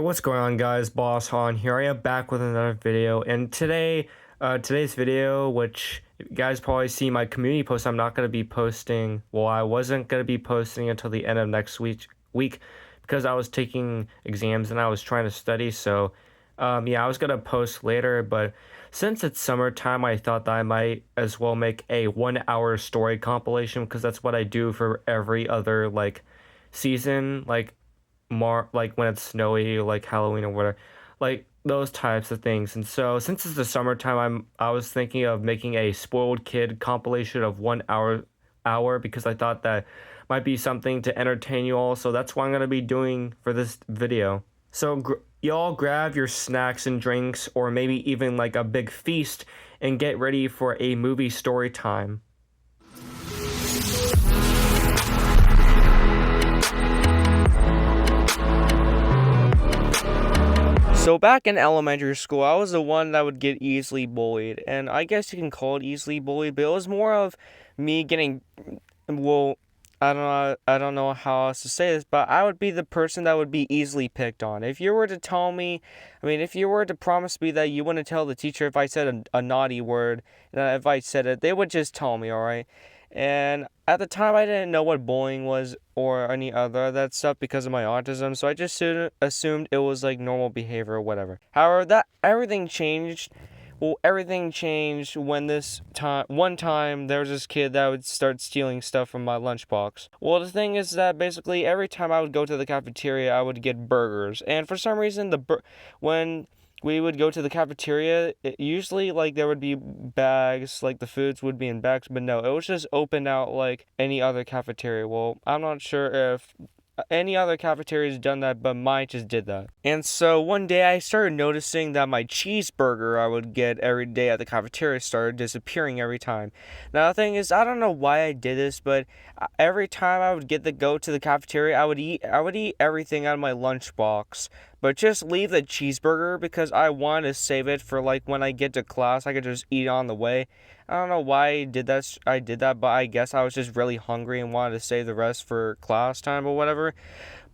Alright, what's going on guys? Boss Han here. I am back with another video, and today's video, which you guys probably see my community post, I'm not going to be posting, well, I wasn't going to be posting until the end of next week because I was taking exams and I was trying to study, so yeah, I was going to post later, but since it's summertime, I thought that I might as well make a 1 hour story compilation because that's what I do for every other, season, like when it's snowy, like Halloween or whatever, like those types of things. And so since it's the summertime, I was thinking of making a spoiled kid compilation of 1 hour because I thought that might be something to entertain you all. So that's what I'm gonna be doing for this video. So y'all grab your snacks and drinks, or maybe even like a big feast, and get ready for a movie story time. So back in elementary school, I was the one that would get easily bullied, and I guess you can call it easily bullied, but it was more of me getting, well, I don't know how else to say this, but I would be the person that would be easily picked on. If you were to tell me, if you were to promise me that you wouldn't tell the teacher if I said a naughty word, and if I said it, they would just tell me, alright? And at the time, I didn't know what bullying was or any other of that stuff because of my autism, so I just assumed it was like normal behavior or whatever. However, everything changed. Well, everything changed when one time there was this kid that would start stealing stuff from my lunchbox. Well, the thing is that basically every time I would go to the cafeteria, I would get burgers, and for some reason, when we would go to the cafeteria, usually, like, there would be bags, like, the foods would be in bags, but no, it was just open out like any other cafeteria. Well, I'm not sure if any other cafeteria has done that, but mine just did that. And so one day I started noticing that my cheeseburger I would get every day at the cafeteria started disappearing every time. Now the thing is, I don't know why I did this, but every time I would go to the cafeteria, I would eat everything out of my lunchbox, but just leave the cheeseburger because I wanted to save it for like when I get to class, I could just eat it on the way. I don't know why I did that, but I guess I was just really hungry and wanted to save the rest for class time or whatever.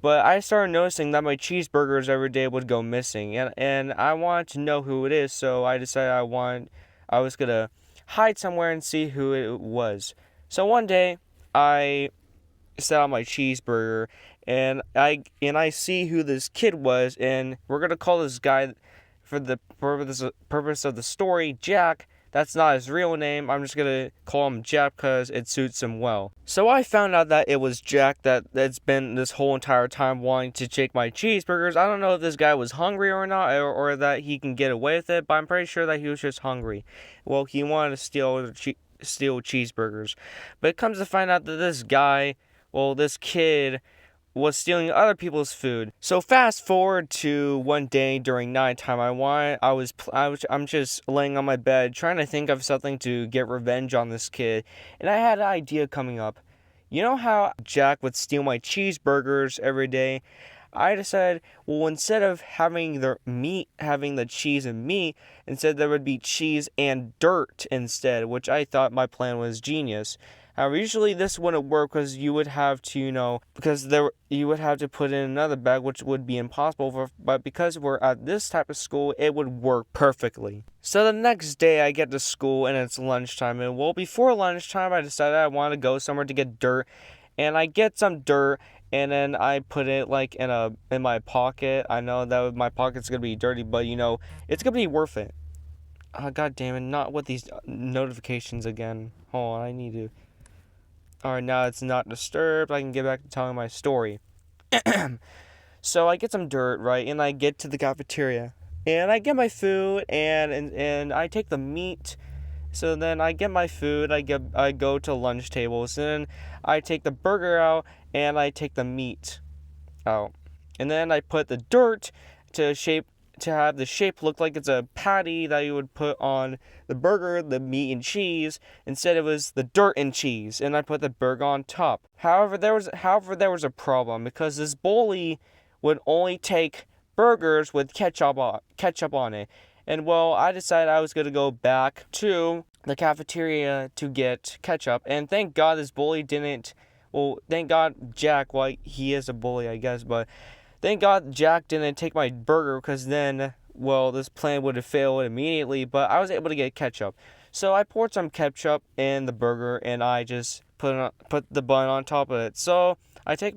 But I started noticing that my cheeseburgers every day would go missing, and I wanted to know who it is, so I decided I was gonna hide somewhere and see who it was. So one day, I set out my cheeseburger, and I see who this kid was, and we're gonna call this guy, for the purpose of the story, Jack. That's not his real name. I'm just gonna call him Jack because it suits him well. So I found out that it was Jack that's been this whole entire time wanting to take my cheeseburgers. I don't know if this guy was hungry or not, or that he can get away with it, but I'm pretty sure that he was just hungry. Well, he wanted to steal cheeseburgers. But it comes to find out that this kid was stealing other people's food. So fast forward to one day during nighttime, I'm just laying on my bed trying to think of something to get revenge on this kid, and I had an idea coming up. You know how Jack would steal my cheeseburgers every day? I decided, well, instead of having the cheese and meat, instead there would be cheese and dirt instead, which I thought my plan was genius. However, usually this wouldn't work because you would have to, you would have to put in another bag, which would be impossible. But because we're at this type of school, it would work perfectly. So the next day, I get to school and it's lunchtime. And well, before lunchtime, I decided I wanted to go somewhere to get dirt, and I get some dirt. And then I put it like in my pocket. I know that my pocket's gonna be dirty, but it's gonna be worth it. God damn it! Not with these notifications again. Hold on, I need to. Alright, now it's not disturbed. I can get back to telling my story. So I get some dirt, right, and I get to the cafeteria, and I get my food, and I take the meat. So then I get my food. I go to lunch tables, and then I take the burger out, and I take the meat out, and then I put the dirt to have the shape look like it's a patty that you would put on the burger, the meat and cheese. Instead, it was the dirt and cheese, and I put the burger on top. However, there was a problem because this bully would only take burgers with ketchup on it. And well, I decided I was gonna go back to the cafeteria to get ketchup, and thank God this bully didn't. Well, thank God Jack, well, he is a bully, I guess, but Thank God Jack didn't take my burger, because then, well, this plan would have failed immediately, but I was able to get ketchup. So I poured some ketchup in the burger, and I just put the bun on top of it. So I put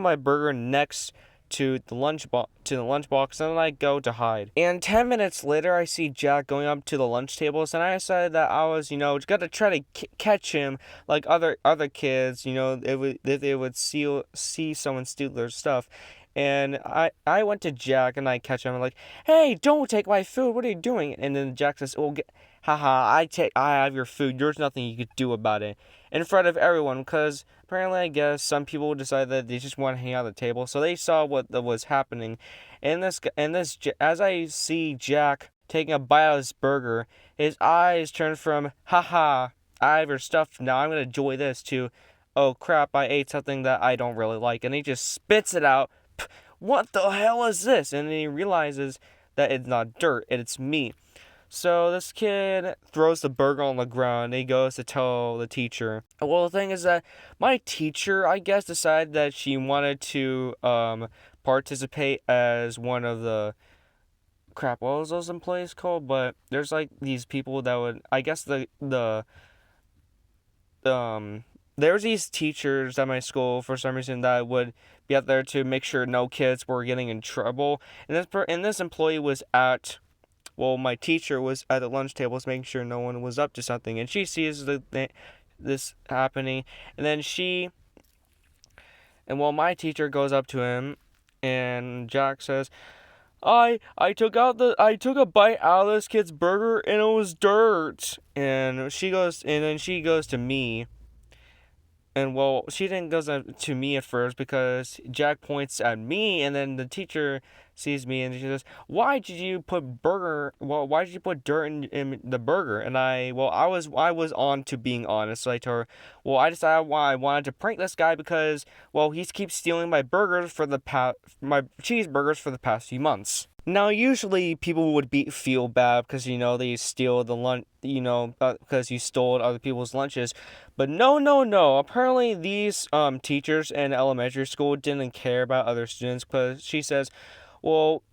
my burger next to the lunchbox, and then I go to hide. And 10 minutes later, I see Jack going up to the lunch tables, and I decided that I was, gonna try to catch him like other kids. If they would see someone steal their stuff. And I went to Jack, and I catch him. I'm like, "Hey, don't take my food. What are you doing?" And then Jack says, "Oh, haha, I have your food. There's nothing you could do about it." In front of everyone, because apparently, I guess some people decided that they just want to hang out at the table, so they saw what was happening. As I see Jack taking a bite out of his burger, his eyes turn from "haha, I have your stuff. Now I'm gonna enjoy this" to "oh crap, I ate something that I don't really like," and he just spits it out. What the hell is this? And then he realizes that it's not dirt, it's meat. So this kid throws the burger on the ground, and he goes to tell the teacher. Well, the thing is that my teacher, I guess, decided that she wanted to participate as one of the crap. What was those employees called? But there's like these people that would, I guess, the there's these teachers at my school for some reason that would be out there to make sure no kids were getting in trouble. And this employee was at, well, my teacher was at the lunch tables making sure no one was up to something, and she sees this happening, and then my teacher goes up to him, and Jack says, I took a bite out of this kid's burger, and it was dirt. And then she goes to me. And well, she didn't go to me at first, because Jack points at me, and then the teacher sees me, and she says, why did you put dirt in the burger?" And I was on to being honest, so I told her, well, I decided why I wanted to prank this guy, because, well, he keeps stealing my my cheeseburgers for the past few months. Now, usually people would feel bad because, they steal the lunch, because you stole other people's lunches. But no, no, no. Apparently, these teachers in elementary school didn't care about other students, because she says, well,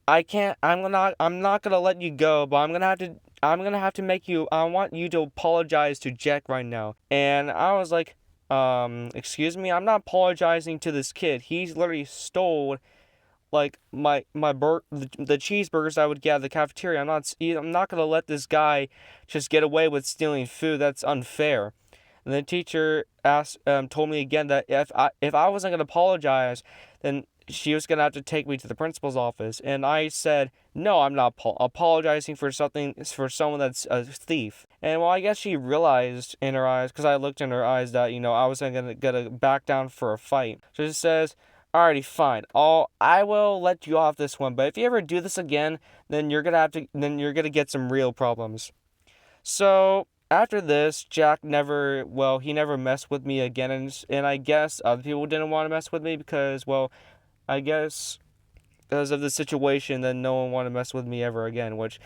I'm not gonna let you go, but I'm gonna have to I want you to apologize to Jack right now. And I was like, excuse me, I'm not apologizing to this kid. He's literally stole like the cheeseburgers I would get at the cafeteria. I'm not gonna let this guy just get away with stealing food. That's unfair. And the teacher told me again that if I wasn't gonna apologize, then she was gonna have to take me to the principal's office. And I said, no, I'm not apologizing for someone that's a thief. And well, I guess she realized in her eyes, because I looked in her eyes, that I wasn't gonna back down for a fight. So she says, alrighty, fine. I will let you off this one, but if you ever do this again, then you're gonna get some real problems. So after this, Jack never messed with me again, and I guess other people didn't want to mess with me because, well, I guess because of the situation, then no one wanted to mess with me ever again. Which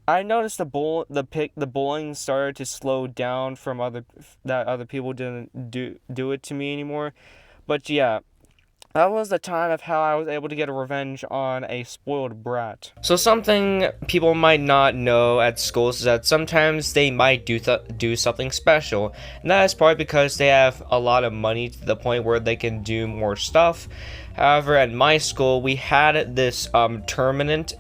I noticed the bullying started to slow down from other people didn't do it to me anymore. But yeah, that was the time of how I was able to get a revenge on a spoiled brat. So something people might not know at schools is that sometimes they might do something special. And that is probably because they have a lot of money to the point where they can do more stuff. However, at my school, we had this tournament.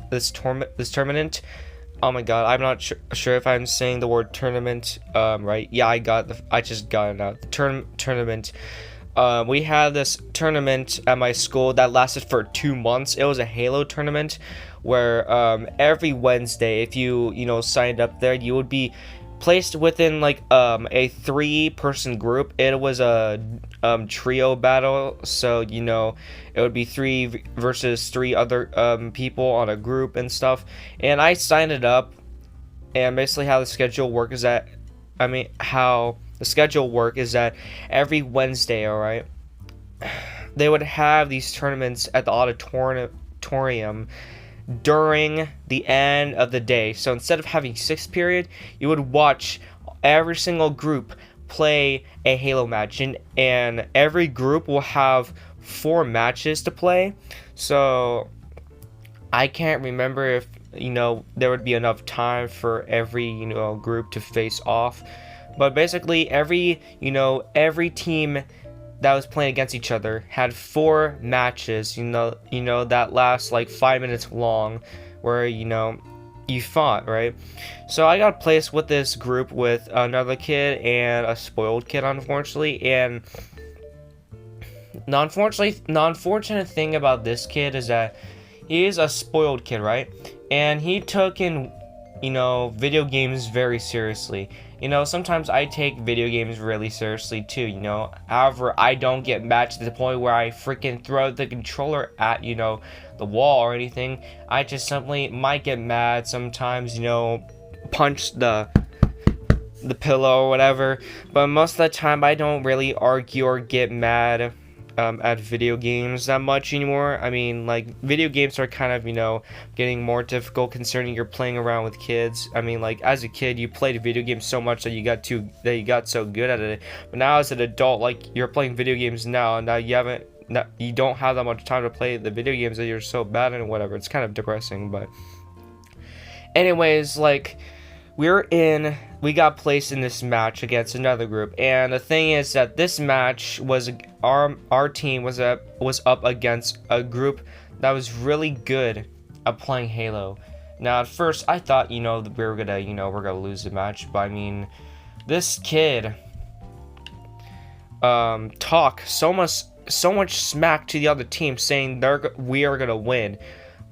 Oh my god, I'm not sure if I'm saying the word tournament right. Yeah, I just got it out. The tournament. We had this tournament at my school that lasted for 2 months. It was a Halo tournament where every Wednesday, if you signed up there, you would be placed within like a 3-person group. It was a trio battle, so it would be 3 versus 3 other people on a group and stuff. And I signed it up, and basically how the schedule work is that every Wednesday, alright, they would have these tournaments at the auditorium during the end of the day. So instead of having 6 period, you would watch every single group play a Halo match, and every group will have 4 matches to play, so I can't remember if there would be enough time for every group to face off. But basically every team that was playing against each other had 4 matches, that last like 5 minutes long, where you fought, right? So I got placed with this group with another kid and a spoiled kid, unfortunately. And the unfortunate thing about this kid is that he is a spoiled kid, right? And he took in video games very seriously. Sometimes I take video games really seriously too, However, I don't get mad to the point where I freaking throw the controller at, the wall or anything. I just simply might get mad sometimes, punch the pillow or whatever. But most of the time, I don't really argue or get mad at video games that much anymore. I mean, like, video games are kind of, getting more difficult concerning you're playing around with kids. I mean, like, as a kid, you played video games so much that you got so good at it. But now as an adult, like, you're playing video games now, and now you don't have that much time to play the video games that you're so bad at and whatever. It's kind of depressing, but anyways, like, we got placed in this match against another group, and the thing is that this match was our team was up against a group that was really good at playing Halo. Now at first I thought that we were gonna lose the match, but I mean, this kid talked so much smack to the other team, saying we are gonna win.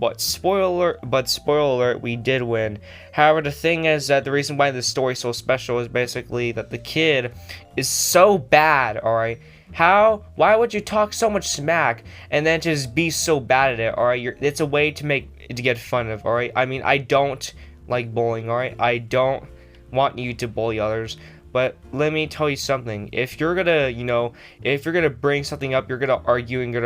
But spoiler alert, we did win. However, the thing is that the reason why this story is so special is basically that the kid is so bad, alright? Why would you talk so much smack and then just be so bad at it, alright? It's a way to get fun of, alright? I mean, I don't like bullying, alright? I don't want you to bully others. But let me tell you something. If you're gonna bring something up, you're gonna argue and you're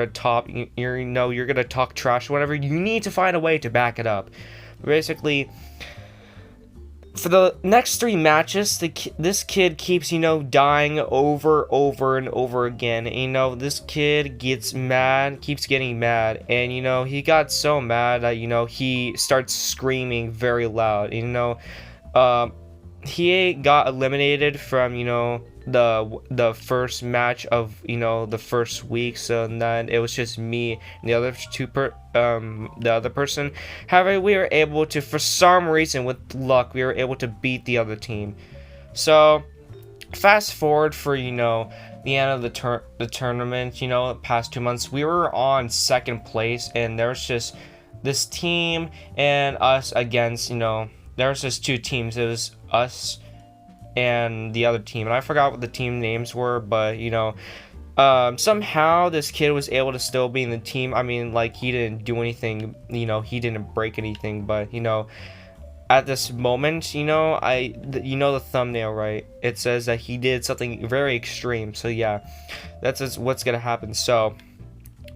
gonna talk trash, whatever, you need to find a way to back it up. Basically, for the next 3 matches, this kid keeps, dying over and over again. And, this kid keeps getting mad. And, he got so mad that, he starts screaming very loud. He got eliminated from the first match of the first week, so then it was just me and the other person. However, we were able to, for some reason, with luck, we were able to beat the other team. So fast forward for the end of the tournament, the past 2 months, we were on 2nd place, and there was just this team and us against there was just 2 teams. It was us and the other team, and I forgot what the team names were, but somehow this kid was able to still be in the team. I mean, like, he didn't do anything, he didn't break anything, but at this moment, the thumbnail, right? It says that he did something very extreme. So yeah, that's just what's gonna happen. So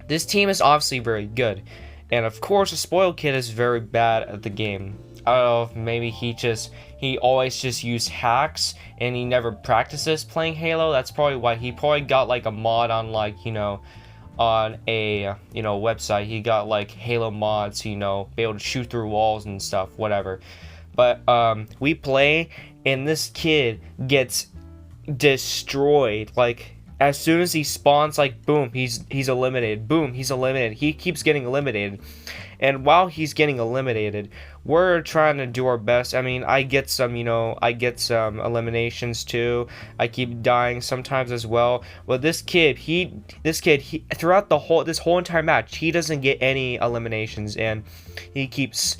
this team is obviously very good, and of course, a spoiled kid is very bad at the game. I don't know if maybe he always just used hacks and he never practices playing Halo. That's probably why he probably got like a mod on on a website. He got like Halo mods, be able to shoot through walls and stuff, whatever. But we play and this kid gets destroyed. Like, as soon as he spawns, like, boom, he's eliminated. Boom, he's eliminated. He keeps getting eliminated. And while he's getting eliminated, we're trying to do our best. I mean, I get some eliminations too. I keep dying sometimes as well. But this kid, he throughout this whole entire match, he doesn't get any eliminations, and he keeps,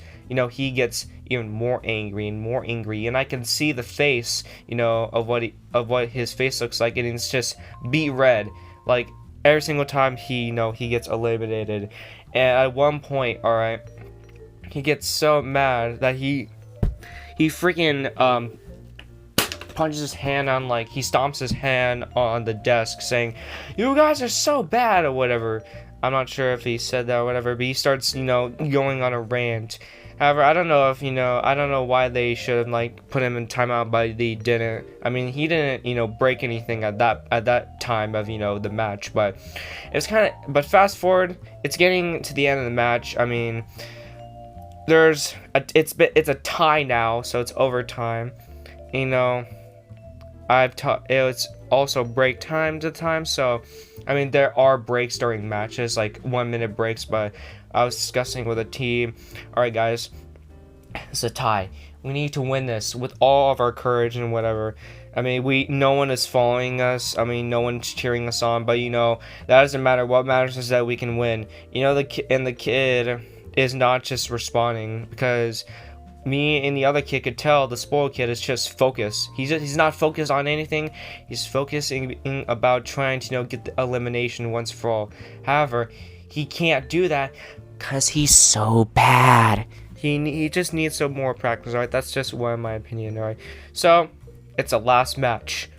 he gets even more angry and more angry, and I can see the face, of what his face looks like, and it's just beet red, like every single time he gets eliminated. And at one point, alright, he gets so mad that he freaking punches his hand on, he stomps his hand on the desk, saying, "You guys are so bad," or whatever. I'm not sure if he said that or whatever, but he starts, going on a rant. However, I don't know if, I don't know why they should have, like, put him in timeout, but they didn't. I mean, he didn't, break anything at that time of, the match, but it's kind of, but fast forward, it's getting to the end of the match. I mean, it's a tie now, so it's overtime. You know, I've taught it's also break time to time, so I mean there are breaks during matches, like 1 minute breaks, but I was discussing with a team, alright guys, it's a tie. We need to win this with all of our courage and whatever. I mean, no one is following us. I mean, no one's cheering us on. But that doesn't matter. What matters is that we can win. The kid is not just responding because me and the other kid could tell the spoiled kid is just focused. He's not focused on anything. He's focusing about trying to get the elimination once for all. However, he can't do that because he's so bad. He just needs some more practice, alright? That's just one of my opinion, alright? So, it's a last match.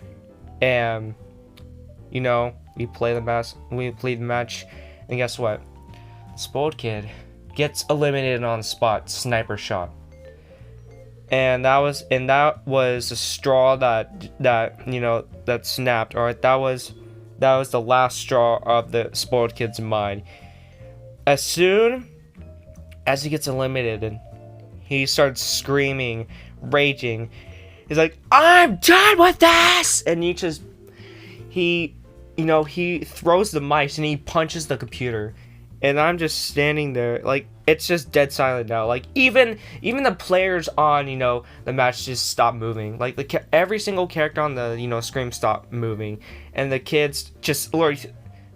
And, we play the match. And guess what? The spoiled kid gets eliminated on the spot. Sniper shot. And that was the straw that snapped, alright? That was the last straw of the spoiled kid's mind. As soon as he gets eliminated, he starts screaming, raging. He's like, "I'm done with this!" And he throws the mice and he punches the computer. And I'm just standing there, like, it's just dead silent now. Like, even the players on, the match just stop moving. Like, every single character on the, screen stopped moving. And the kids just,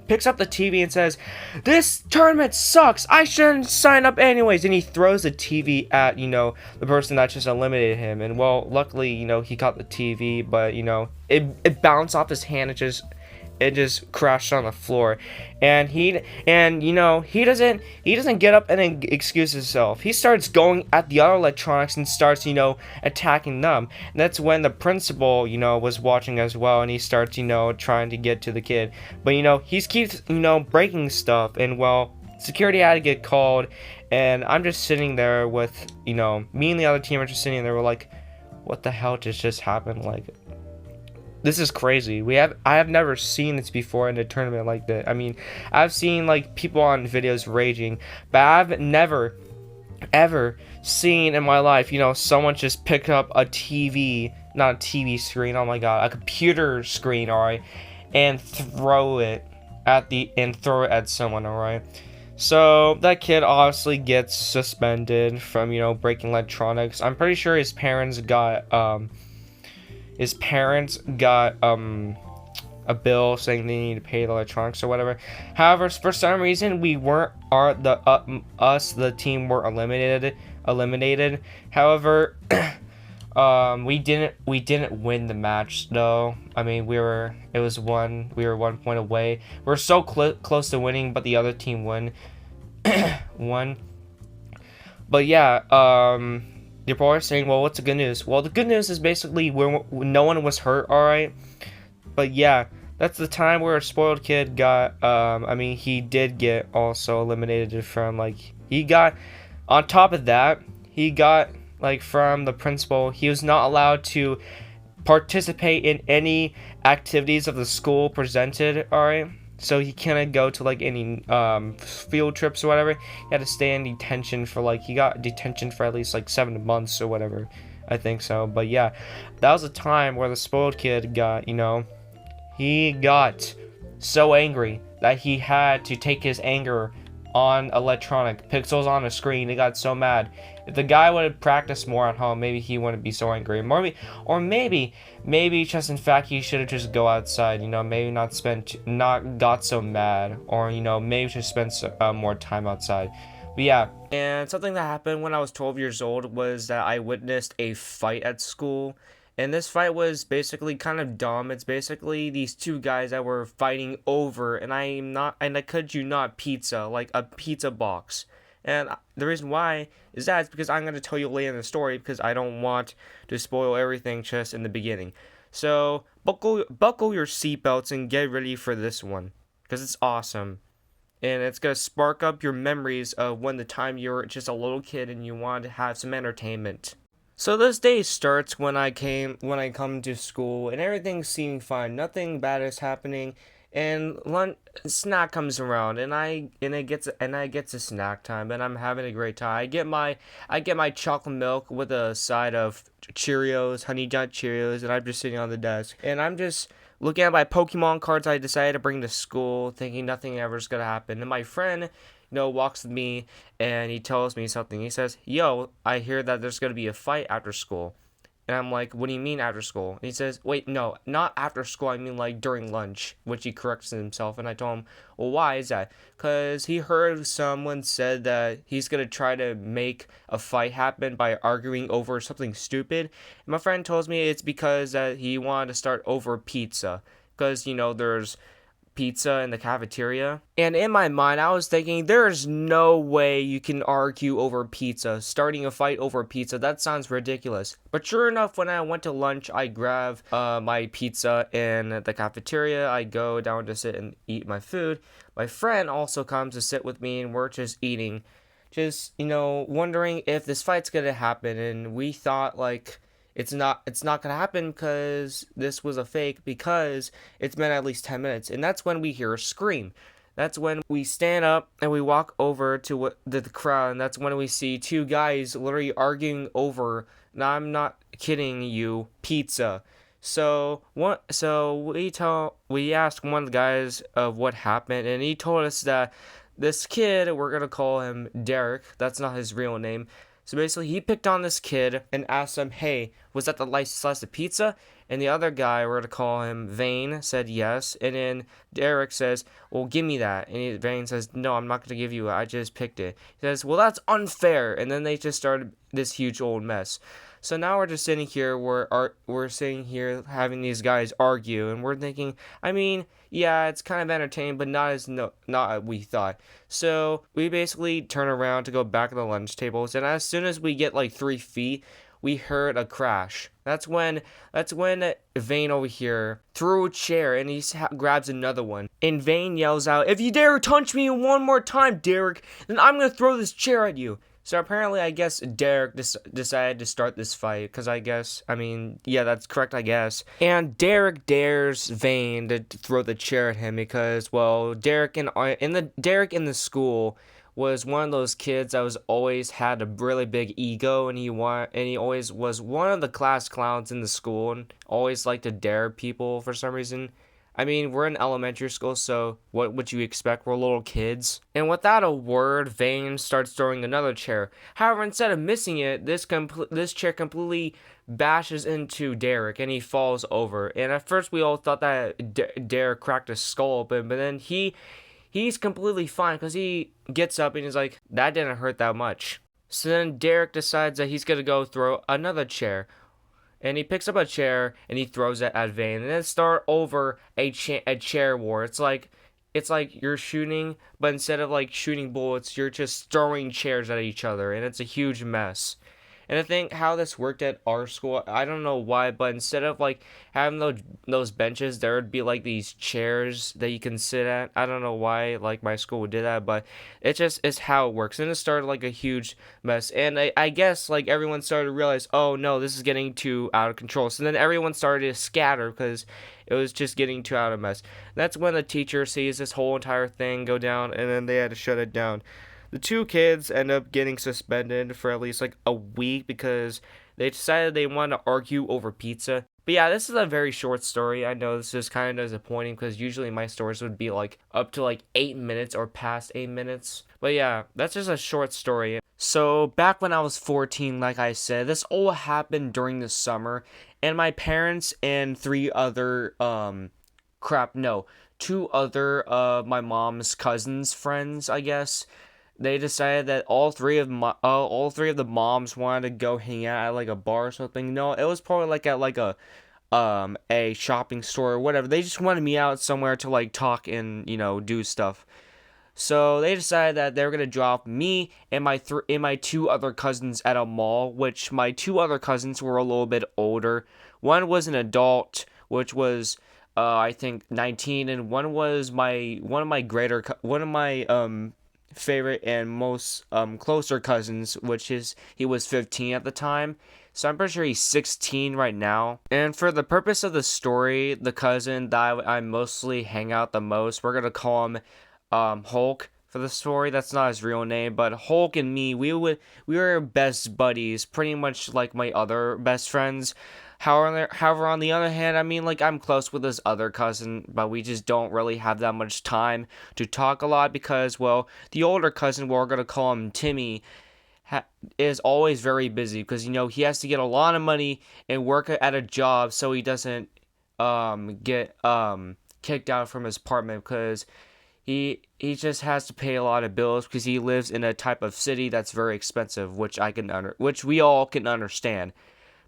picks up the TV and says, "This tournament sucks. I shouldn't sign up anyways." And he throws the TV at, the person that just eliminated him. And, well, luckily, he caught the TV, but, it bounced off his hand and it just crashed on the floor. And he doesn't get up and excuse himself. He starts going at the other electronics and starts attacking them. And that's when the principal was watching as well, and he starts trying to get to the kid, but he keeps breaking stuff. And, well, security had to get called, and I'm just sitting there with me and the other team are just sitting there. We're like, what the hell just happened? Like, this is crazy. I have never seen this before in a tournament like that. I mean, I've seen like people on videos raging, but I've never ever seen in my life, someone just pick up a TV, not a TV screen, oh my god, a computer screen, alright, and throw it at someone, alright. So that kid obviously gets suspended from, breaking electronics. I'm pretty sure his parents got a bill saying they need to pay the electronics or whatever. However, for some reason the team were eliminated. However, we didn't win the match though. I mean, we were 1 point away. We're so close to winning, but the other team won. But yeah, you're probably saying, well, what's the good news? Well, the good news is basically no one was hurt, alright? But yeah, that's the time where a spoiled kid got, he did get also eliminated from, like, on top of that, he got, like, from the principal, he was not allowed to participate in any activities of the school presented, alright? So he couldn't go to like any field trips or whatever. He had to stay in detention for he got detention for at least like 7 months or whatever. I think so. But yeah, that was a time where the spoiled kid got, he got so angry that he had to take his anger on electronic pixels on a screen. He got so mad. If the guy would have practiced more at home, maybe he wouldn't be so angry. Or maybe just in fact he should have just go outside. Maybe not got so mad, or maybe just spend more time outside. But yeah, and something that happened when I was 12 years old was that I witnessed a fight at school. And this fight was basically kind of dumb. It's basically these two guys that were fighting over, and I kid you not, pizza, like a pizza box. And the reason why is that it's because I'm going to tell you later in the story, because I don't want to spoil everything just in the beginning. So buckle your seatbelts and get ready for this one, because it's awesome. and it's gonna spark up your memories of when the time you were just a little kid and you wanted to have some entertainment. So this day starts when I come to school and everything's seeming fine. Nothing bad is happening, and lunch snack comes around and I get to snack time and I'm having a great time. I get my chocolate milk with a side of Cheerios, Honey Nut Cheerios, and I'm just sitting on the desk and I'm just looking at my Pokemon cards I decided to bring to school, thinking nothing ever is gonna happen. And my friend, walks with me and he tells me something. He says, "Yo, I hear that there's gonna be a fight after school." And I'm like, "What do you mean after school?" And he says, "Wait, no, not after school. I mean like during lunch," which he corrects himself. And I told him, "Well, why is that?" Because he heard someone said that he's going to try to make a fight happen by arguing over something stupid. And my friend tells me it's because he wanted to start over pizza. Because, there's pizza in the cafeteria. And in my mind, I was thinking, there's no way you can argue over pizza, starting a fight over pizza. That sounds ridiculous. But sure enough, when I went to lunch, I grabbed my pizza in the cafeteria. I go down to sit and eat my food. My friend also comes to sit with me, and we're just eating. Just, wondering if this fight's gonna happen. And we thought, like, it's not gonna happen because this was a fake, because it's been at least 10 minutes. And that's when we hear a scream. That's when we stand up and we walk over to the crowd, and that's when we see two guys literally arguing over, now I'm not kidding you, pizza. We asked one of the guys of what happened, and he told us that this kid, we're gonna call him Derek, that's not his real name. So basically, he picked on this kid and asked him, "Hey, was that the slice of pizza?" And the other guy, we're gonna call him Vane, said yes. And then Derek says, "Well, give me that." And Vane says, "No, I'm not gonna give you it. I just picked it." He says, "Well, that's unfair." And then they just started this huge old mess. So now we're just sitting here, we're sitting here having these guys argue, and we're thinking, I mean, yeah, it's kind of entertaining, but not as we thought. So we basically turn around to go back to the lunch tables, and as soon as we get like 3 feet, we heard a crash. That's when Vane over here threw a chair and he grabs another one. And Vane yells out, "If you dare touch me one more time, Derek, then I'm gonna throw this chair at you." So apparently, I guess Derek decided to start this fight, because yeah, that's correct, I guess. And Derek dares Vane to throw the chair at him because, well, Derek in the school was one of those kids that was always had a really big ego, and he always was one of the class clowns in the school and always liked to dare people for some reason. I mean, we're in elementary school, so what would you expect? We're little kids. And without a word, Vane starts throwing another chair. However, instead of missing it, this chair completely bashes into Derek, and he falls over. And at first, we all thought that Derek cracked his skull open, but then he's completely fine because he gets up and he's like, "That didn't hurt that much." So then Derek decides that he's gonna go throw another chair. And he picks up a chair and he throws it at Vane, and then start over a chair war. It's like you're shooting, but instead of like shooting bullets, you're just throwing chairs at each other, and it's a huge mess. And I think how this worked at our school, I don't know why, but instead of like having those benches, there would be like these chairs that you can sit at. I don't know why like my school did that, but it just is how it works. And it started like a huge mess. And I guess like everyone started to realize, oh no, this is getting too out of control. So then everyone started to scatter because it was just getting too out of mess. That's when the teacher sees this whole entire thing go down, and then they had to shut it down. The two kids end up getting suspended for at least like a week because they decided they wanted to argue over pizza. But yeah, this is a very short story. I know this is kind of disappointing because usually my stories would be like up to like 8 minutes or past 8 minutes. But yeah, that's just a short story. So back when I was 14, like I said, this all happened during the summer, and my parents and two other my mom's cousins friends, I guess, they decided that all three of the moms wanted to go hang out at like a bar or something. No, it was probably like at like a shopping store or whatever. They just wanted me out somewhere to like talk and do stuff. So they decided that they were gonna drop me and my two other cousins at a mall, which my two other cousins were a little bit older. One was an adult, which was I think 19, and one of my one of my favorite and most closer cousins, which is he was 15 at the time. So I'm pretty sure he's 16 right now. And for the purpose of the story, the cousin that I mostly hang out the most, we're gonna call him Hulk for the story. That's not his real name, but Hulk and me, we were best buddies, pretty much like my other best friends. However, on the other hand, I mean, like, I'm close with his other cousin, but we just don't really have that much time to talk a lot because, well, the older cousin, we're gonna call him Timmy, is always very busy because he has to get a lot of money and work at a job so he doesn't get kicked out from his apartment because he just has to pay a lot of bills because he lives in a type of city that's very expensive, which we all can understand.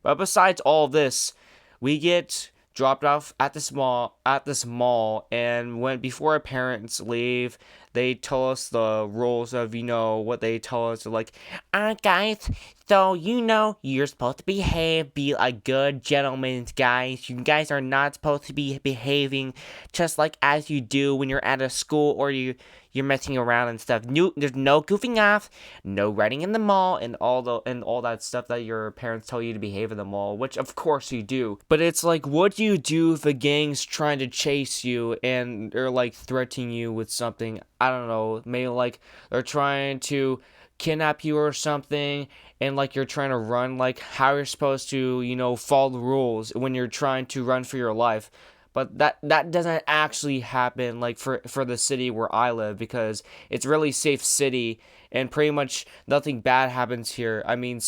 But besides all this, we get dropped off at this mall, and when before our parents leave, they tell us the rules of what they tell us. They're like, guys, so you're supposed to behave, be a good gentleman, guys. You guys are not supposed to be behaving just like as you do when you're at a school or you're messing around and stuff. There's no goofing off, no running in the mall, and all that stuff that your parents tell you to behave in the mall, which of course you do. But it's like, what do you do if a gang's trying to chase you and they're like threatening you with something? I don't know, maybe like they're trying to kidnap you or something, and like you're trying to run, like how you're supposed to follow the rules when you're trying to run for your life. But that doesn't actually happen, like for the city where I live, because it's really safe city and pretty much nothing bad happens here. I mean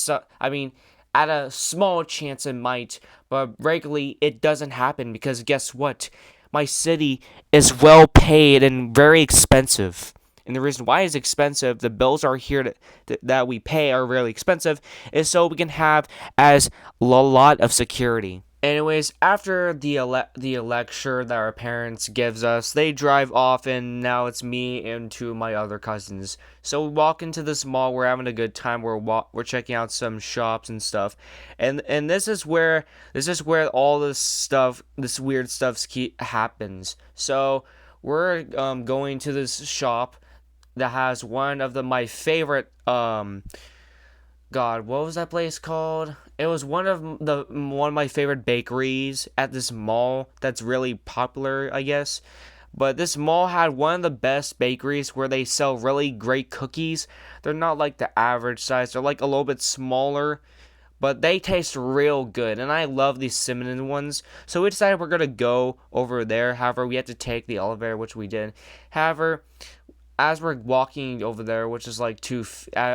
at a small chance it might, but regularly it doesn't happen because guess what? My city is well paid and very expensive. And the reason why it's expensive, the bills are here that we pay are really expensive, is so we can have as a lot of security. Anyways, after the lecture that our parents gives us, they drive off, and now it's me and two of my other cousins. So we walk into this mall. We're having a good time. We're checking out some shops and stuff, and this is where all this weird stuff happens. So we're going to this shop that has one of my favorite God, what was that place called? It was one of my favorite bakeries at this mall that's really popular, I guess. But this mall had one of the best bakeries where they sell really great cookies. They're not like the average size. They're like a little bit smaller, but they taste real good, and I love these cinnamon ones. So we decided we're gonna go over there. However, we had to take the elevator, which we did. However, as we're walking over there, which is like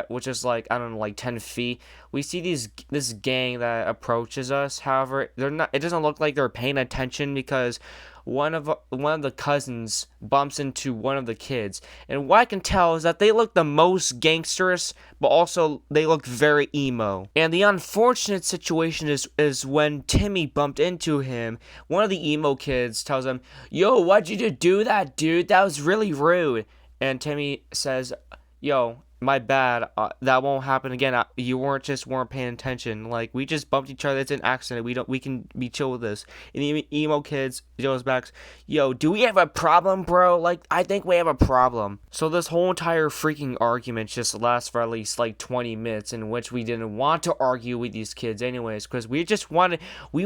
which is like, I don't know, like 10 feet, we see this gang that approaches us. However, they're not. It doesn't look like they're paying attention because one of the cousins bumps into one of the kids, and what I can tell is that they look the most gangsterous, but also they look very emo. And the unfortunate situation is when Timmy bumped into him, one of the emo kids tells him, "Yo, why'd you do that, dude? That was really rude." And Timmy says, "Yo, my bad. That won't happen again. You weren't paying attention. Like, we just bumped each other. It's an accident. We can be chill with this." And the emo kids goes back, "Yo, do we have a problem, bro? Like, I think we have a problem." So this whole entire freaking argument just lasts for at least like 20 minutes, in which we didn't want to argue with these kids anyways, because we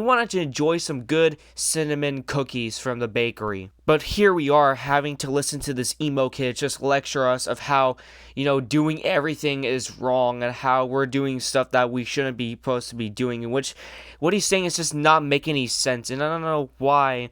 wanted to enjoy some good cinnamon cookies from the bakery. But here we are having to listen to this emo kid just lecture us of how, doing everything is wrong and how we're doing stuff that we shouldn't be supposed to be doing, in which what he's saying is just not making any sense. And I don't know why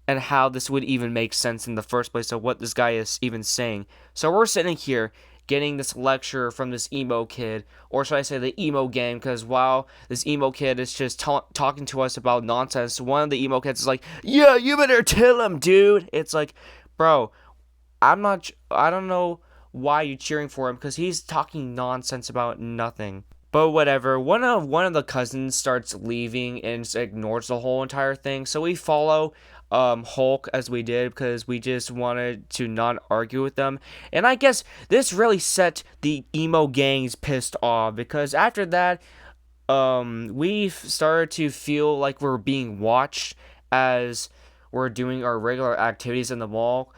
and how this would even make sense in the first place of what this guy is even saying. So we're sitting here getting this lecture from this emo kid, or should I say the emo gang, because while this emo kid is just talking to us about nonsense, one of the emo kids is like, "Yeah, you better tell him, dude." It's like, bro, I don't know why you're cheering for him, because he's talking nonsense about nothing. But whatever, one of the cousins starts leaving and just ignores the whole entire thing. So we follow Hulk as we did because we just wanted to not argue with them. And I guess this really set the emo gangs pissed off, because after that, we started to feel like we're being watched, as we're doing our regular activities in the mall.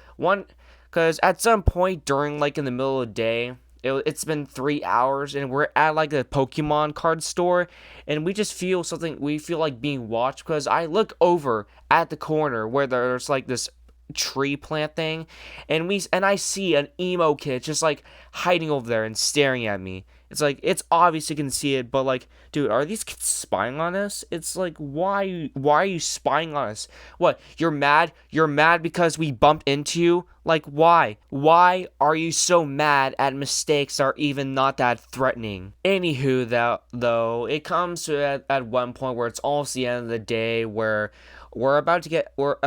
Because at some point during like in the middle of the day, it's been 3 hours and we're at like a Pokemon card store, and we just feel something. We feel like being watched because I look over at the corner where there's like this tree plant thing, and I see an emo kid just like hiding over there and staring at me. It's like it's obvious you can see it, but like, dude, are these kids spying on us? It's like, why are you spying on us? What? You're mad? You're mad because we bumped into you? Like, why? Why are you so mad at mistakes that are even not that threatening? Anywho, that though, it comes to at one point where it's almost the end of the day where our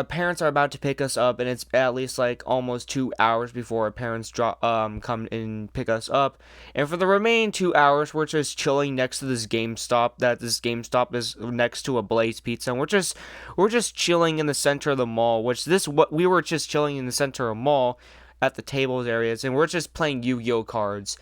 parents are about to pick us up, and it's at least like almost 2 hours before our parents come and pick us up. And for the remaining 2 hours, we're just chilling next to this GameStop. This GameStop is next to a Blaze Pizza, and we're just chilling in the center of the mall. What we were just chilling in the center of the mall at the tables areas, and we're just playing Yu-Gi-Oh cards.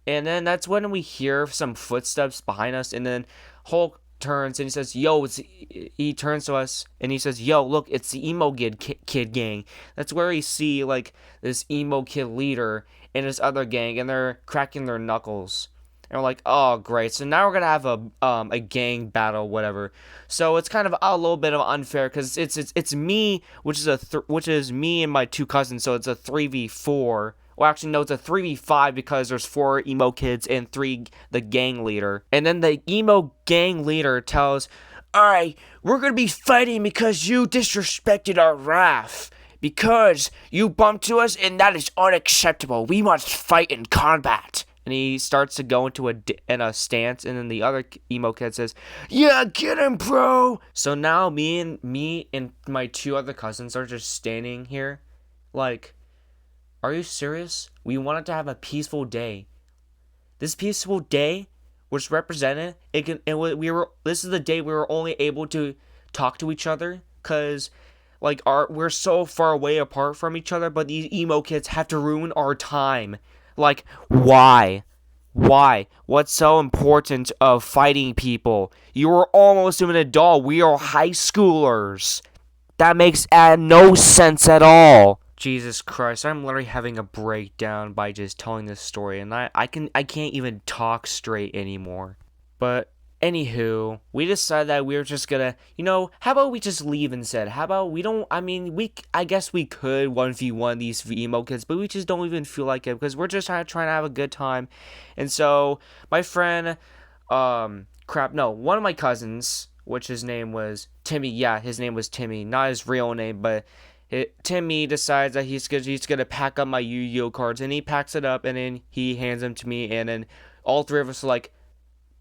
And then that's when we hear some footsteps behind us, and then Hulk turns and he says, "Yo!" He turns to us and he says, "Yo, look, it's the emo kid gang." That's where we see like this emo kid leader and his other gang, and they're cracking their knuckles. And we're like, "Oh, great! So now we're gonna have a gang battle, whatever." So it's kind of a little bit of unfair because it's me, which is me and my two cousins. So it's a 3v4. Well, actually, no, it's a 3v5 because there's 4 emo kids and 3 the gang leader. And then the emo gang leader tells, "Alright, we're gonna be fighting because you disrespected our RAF. Because you bumped to us, and that is unacceptable. We must fight in combat." And he starts to go into a stance, and then the other emo kid says, "Yeah, get him, bro." So now me and my 2 other cousins are just standing here, like, are you serious? We wanted to have a peaceful day. This peaceful day was represented. This is the day we were only able to talk to each other because we're so far away apart from each other, but these emo kids have to ruin our time. Like, why? Why? What's so important of fighting people? You are almost an adult. We are high schoolers. That makes no sense at all. Jesus Christ, I'm literally having a breakdown by just telling this story, and I can't even talk straight anymore. But anywho, we decided that we were just gonna, how about we just leave instead? How about we don't? I mean, I guess we could 1v1 these emo kids, but we just don't even feel like it because we're just trying to have a good time. And so my friend, one of my cousins, which his name was Timmy. Yeah, his name was Timmy, not his real name, but Timmy decides that he's gonna pack up my Yu-Gi-Oh cards, and he packs it up, and then he hands them to me, and then all 3 of us are like,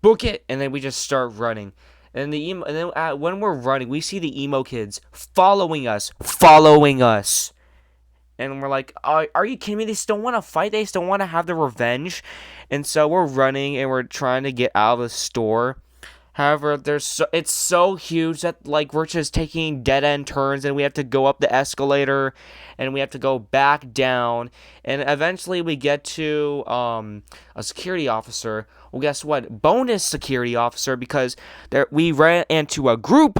"Book it," and then we just start running. And when we're running, we see the emo kids following us, and we're like, "Are you kidding me? They still want to fight. They still want to have their revenge." And so we're running, and we're trying to get out of the store. However, it's so huge that like we're just taking dead end turns, and we have to go up the escalator, and we have to go back down, and eventually we get to a security officer. Well, guess what? Bonus security officer, because we ran into a group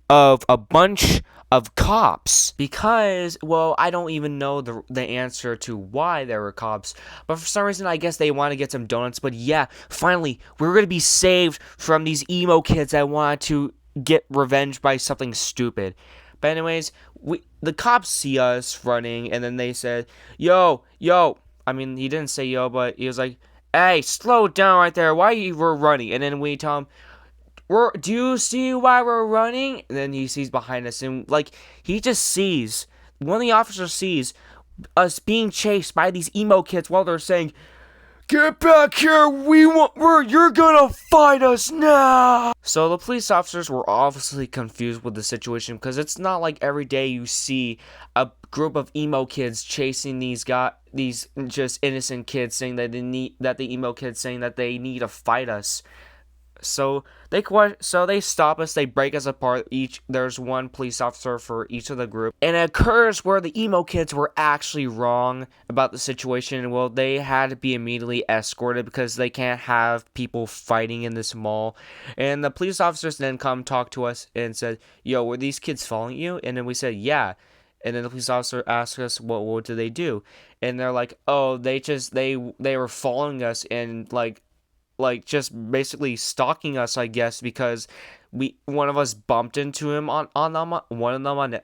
of a bunch of cops, because, well, I don't even know the answer to why there were cops, but for some reason I guess they want to get some donuts. But yeah, finally we're gonna be saved from these emo kids that wanted to get revenge by something stupid. But anyways, the cops see us running, and then they said, yo, I mean, he didn't say yo, but he was like, "Hey, slow down right there, why you were running?" And then we tell him, "Do you see why we're running?" And then he sees behind us, and like he just sees, one of the officers sees us being chased by these emo kids while they're saying, "Get back here! You're gonna fight us now!" So the police officers were obviously confused with the situation, because it's not like every day you see a group of emo kids chasing these just innocent kids, saying that the emo kids saying that they need to fight us. So they stop us, they break us apart. There's one police officer for each of the group, and it occurs where the emo kids were actually wrong about the situation. Well, they had to be immediately escorted because they can't have people fighting in this mall. And the police officers then come talk to us and said, "Yo, were these kids following you?" And then we said, "Yeah." And then the police officer asked us, what did they do?" And they're like, "Oh, they were following us and just basically stalking us, I guess, because one of us bumped into him on them, one of them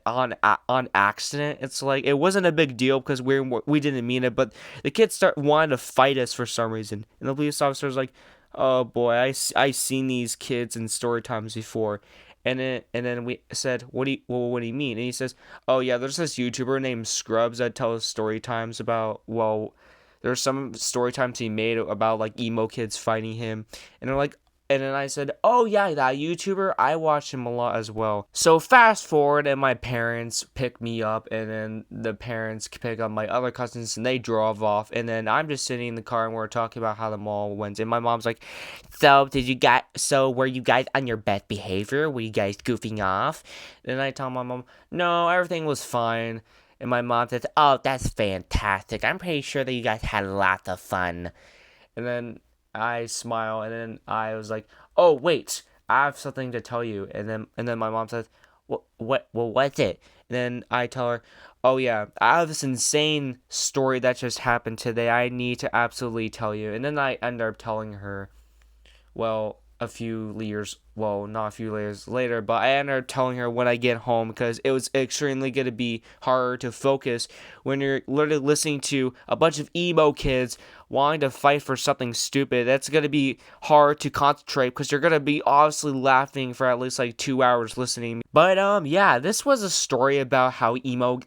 on accident." It's like it wasn't a big deal because we didn't mean it, but the kids wanted to fight us for some reason, and the police officer was like, "Oh boy, I seen these kids in story times before." And then we said, what do you mean?" And he says, "Oh yeah, there's this YouTuber named Scrubs that tells story times about, well, there's some story times he made about like emo kids fighting him." And they're like, and then I said, "Oh yeah, that YouTuber, I watch him a lot as well." So fast forward, and my parents pick me up, and then the parents pick up my other cousins, and they drove off. And then I'm just sitting in the car, and we're talking about how the mall went. And my mom's like, So were you guys on your best behavior? Were you guys goofing off?" And I tell my mom, "No, everything was fine." And my mom says, "Oh, that's fantastic. I'm pretty sure that you guys had lots of fun." And then I smile, and then I was like, "Oh, wait, I have something to tell you." And then my mom says, what's it?" And then I tell her, "Oh yeah, I have this insane story that just happened today. I need to absolutely tell you." And then I end up telling her, well, not a few years later, but I ended up telling her when I get home because it was extremely going to be hard to focus when you're literally listening to a bunch of emo kids wanting to fight for something stupid. That's going to be hard to concentrate because you're going to be obviously laughing for at least like 2 hours listening. But yeah, this was a story about how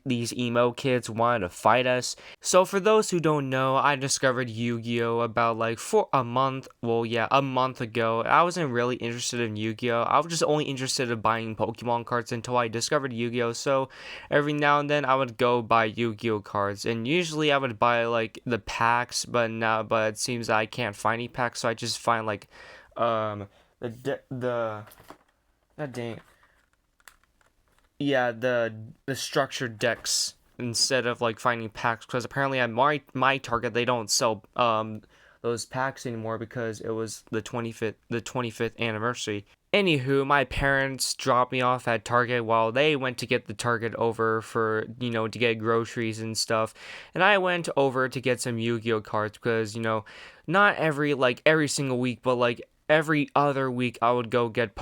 these emo kids wanted to fight us. So for those who don't know, I discovered Yu-Gi-Oh about like for a month. Well, yeah, a month ago. I wasn't really interested in Yu-Gi-Oh. I was just only interested in buying Pokemon cards until I discovered Yu-Gi-Oh. So every now and then I would go buy Yu-Gi-Oh cards, and usually I would buy like the packs, but it seems that I can't find any packs, so I just find like the god dang, yeah, the structured decks instead of like finding packs, because apparently at my Target they don't sell those packs anymore because it was the 25th anniversary. Anywho, my parents dropped me off at Target while they went to get the Target over for, to get groceries and stuff. And I went over to get some Yu-Gi-Oh cards because, not every single week, but like every other week I would go get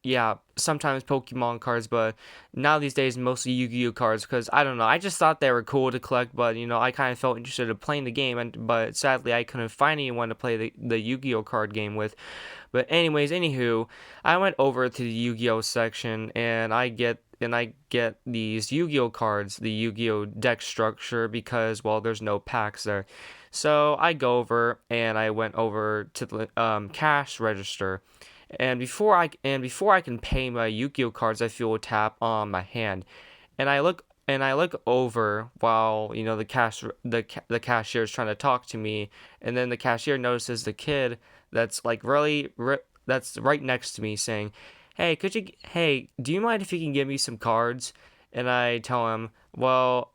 yeah, sometimes Pokemon cards, but now these days mostly Yu-Gi-Oh cards because I don't know, I just thought they were cool to collect, but I kind of felt interested in playing the game, but sadly I couldn't find anyone to play the Yu-Gi-Oh card game with. But anyways, anywho, I went over to the Yu-Gi-Oh section and I get these Yu-Gi-Oh cards, the Yu-Gi-Oh deck structure, because well, there's no packs there. So I go over and I went over to the cash register. And before I can pay my Yu-Gi-Oh cards, I feel a tap on my hand, and I look over while the cashier is trying to talk to me, and then the cashier notices the kid that's like that's right next to me saying, "Hey, do you mind if you can give me some cards?" And I tell him, "Well,